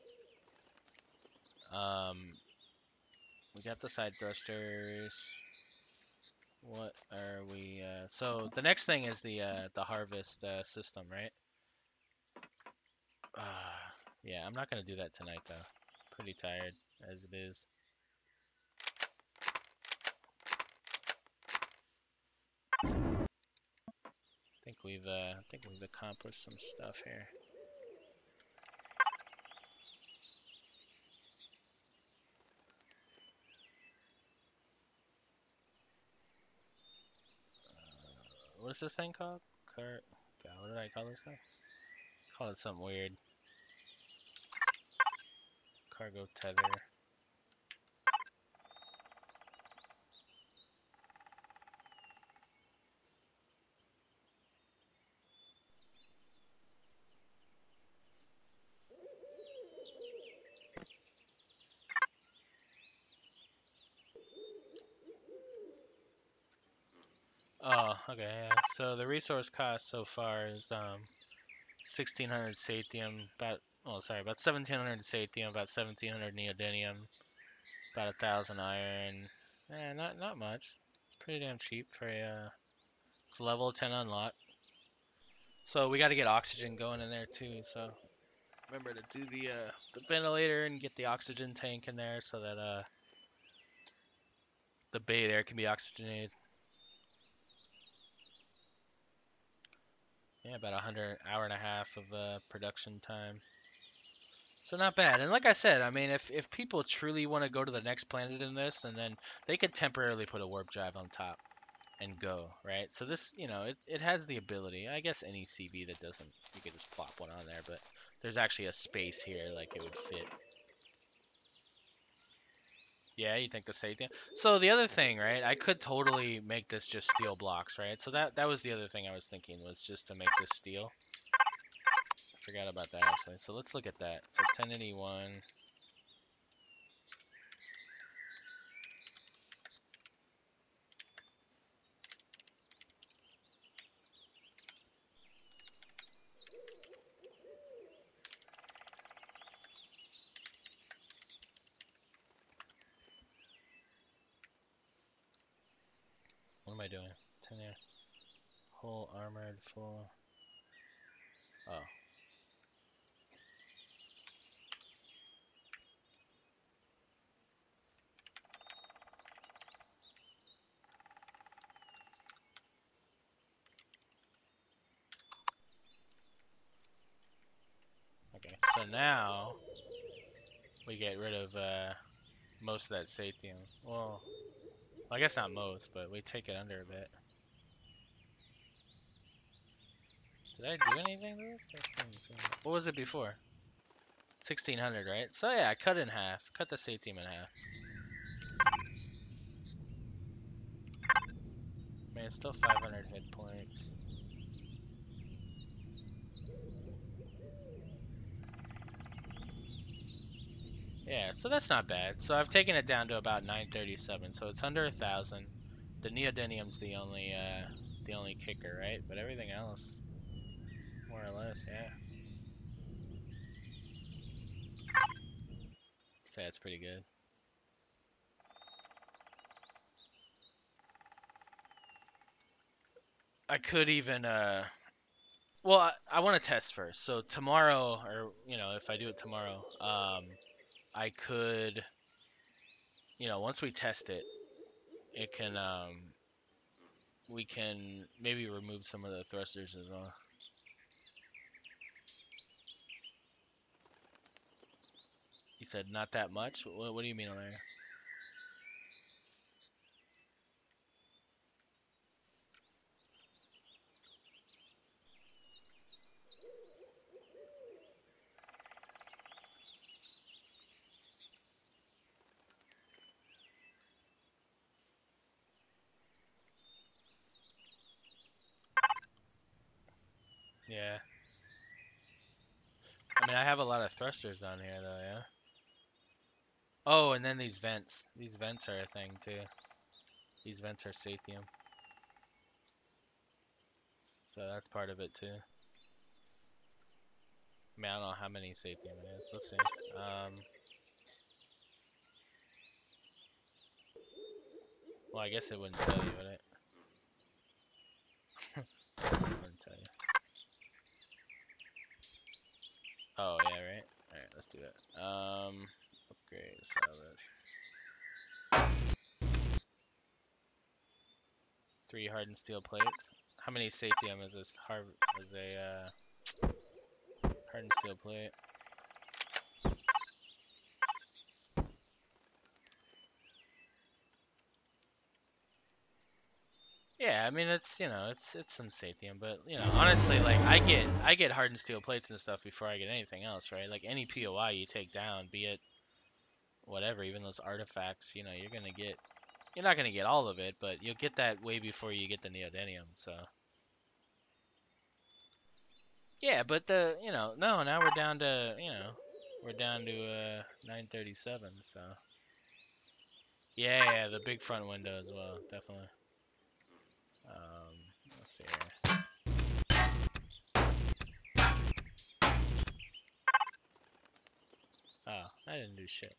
Um, we got the side thrusters. What are we? So the next thing is the harvest system, right? Yeah, I'm not gonna do that tonight though. Pretty tired as it is. I think we've accomplished some stuff here. What is this thing called? God, what did I call this thing? Call it something weird. Cargo tether. Oh, okay. Yeah. So the resource cost so far is 1600 satium, about 1700 satium, about 1700 neodymium, about 1000 iron. Not much. It's pretty damn cheap for it's level 10 unlock. So we got to get oxygen going in there too. So remember to do the ventilator and get the oxygen tank in there so that the bay there can be oxygenated. Yeah, about 100 hour and a half of production time. So not bad. And like I said, I mean, if people truly want to go to the next planet in this, and then they could temporarily put a warp drive on top and go, right? So this, you know, it has the ability. I guess any CV that doesn't, you could just plop one on there, but there's actually a space here, like it would fit. Yeah, you think the same thing. So the other thing, right? I could totally make this just steel blocks, right? So that was the other thing I was thinking was just to make this steel. I forgot about that actually. So let's look at that. So 1081. What am I doing? 10 whole armored full. Oh, okay. So now we get rid of most of that sathium. Well, I guess not most, but we take it under a bit. Did I do anything to this? What was it before? 1600, right? So yeah, cut in half. Cut the sathium in half. Man, it's still 500 hit points. Yeah, so that's not bad. So I've taken it down to about 937, so it's under 1,000. The neodymium's the only kicker, right? But everything else, more or less, yeah. So that's pretty good. I could even well, I want to test first. So tomorrow, or if I do it tomorrow, I could, once we test it, it can we can maybe remove some of the thrusters as well. You said not that much. What do you mean, Larry? Yeah. I mean, I have a lot of thrusters on here though, yeah. Oh, and then these vents. These vents are a thing too. These vents are sathium, so that's part of it too. I mean, I don't know how many sathium it is. Let's see. Well, I guess it wouldn't tell you, would it? It wouldn't tell you. Oh yeah, right. All right, let's do it. Upgrade salvage. 3 hardened steel plates. How many sathium is this? Is a hardened steel plate? Yeah, I mean it's some sathium, but honestly, like I get hardened steel plates and stuff before I get anything else, right? Like any POI you take down, be it whatever, even those artifacts, you're not gonna get all of it, but you'll get that way before you get the neodymium. So yeah, but no, now we're down to 937. So yeah, the big front window as well, definitely. Let's see here. Oh, I didn't do shit.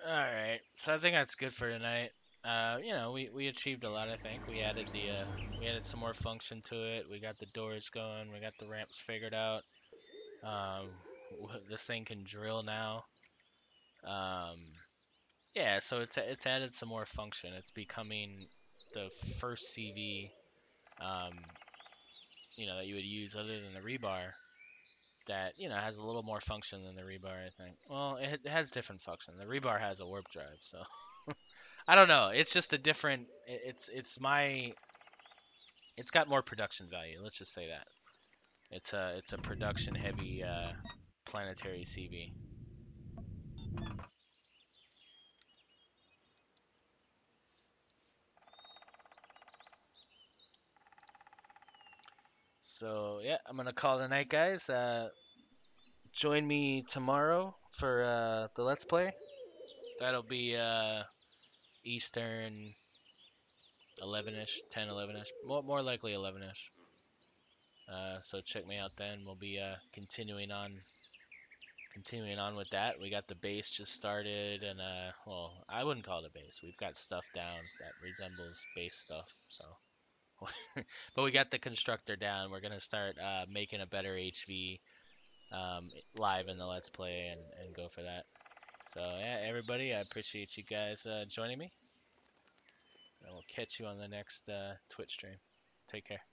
All right, so I think that's good for tonight. we achieved a lot. I think we added some more function to it. We got the doors going. We got the ramps figured out. Um, this thing can drill now. Um, yeah, so it's added some more function. It's becoming the first CV, um, that you would use other than the rebar that has a little more function than the rebar. I think. Well, it has different function. The rebar has a warp drive, so I don't know. It's just a different. It's got more production value. Let's just say that. It's a production heavy planetary CV. So yeah, I'm gonna call it a night, guys. Join me tomorrow for the Let's Play. That'll be Eastern 11ish, 10, 11ish, more likely 11ish. So check me out then. We'll be continuing on with that. We got the base just started, and well, I wouldn't call it a base. We've got stuff down that resembles base stuff. So, but we got the constructor down. We're gonna start making a better HV live in the Let's Play and go for that. So yeah, everybody, I appreciate you guys joining me, and we'll catch you on the next Twitch stream. Take care.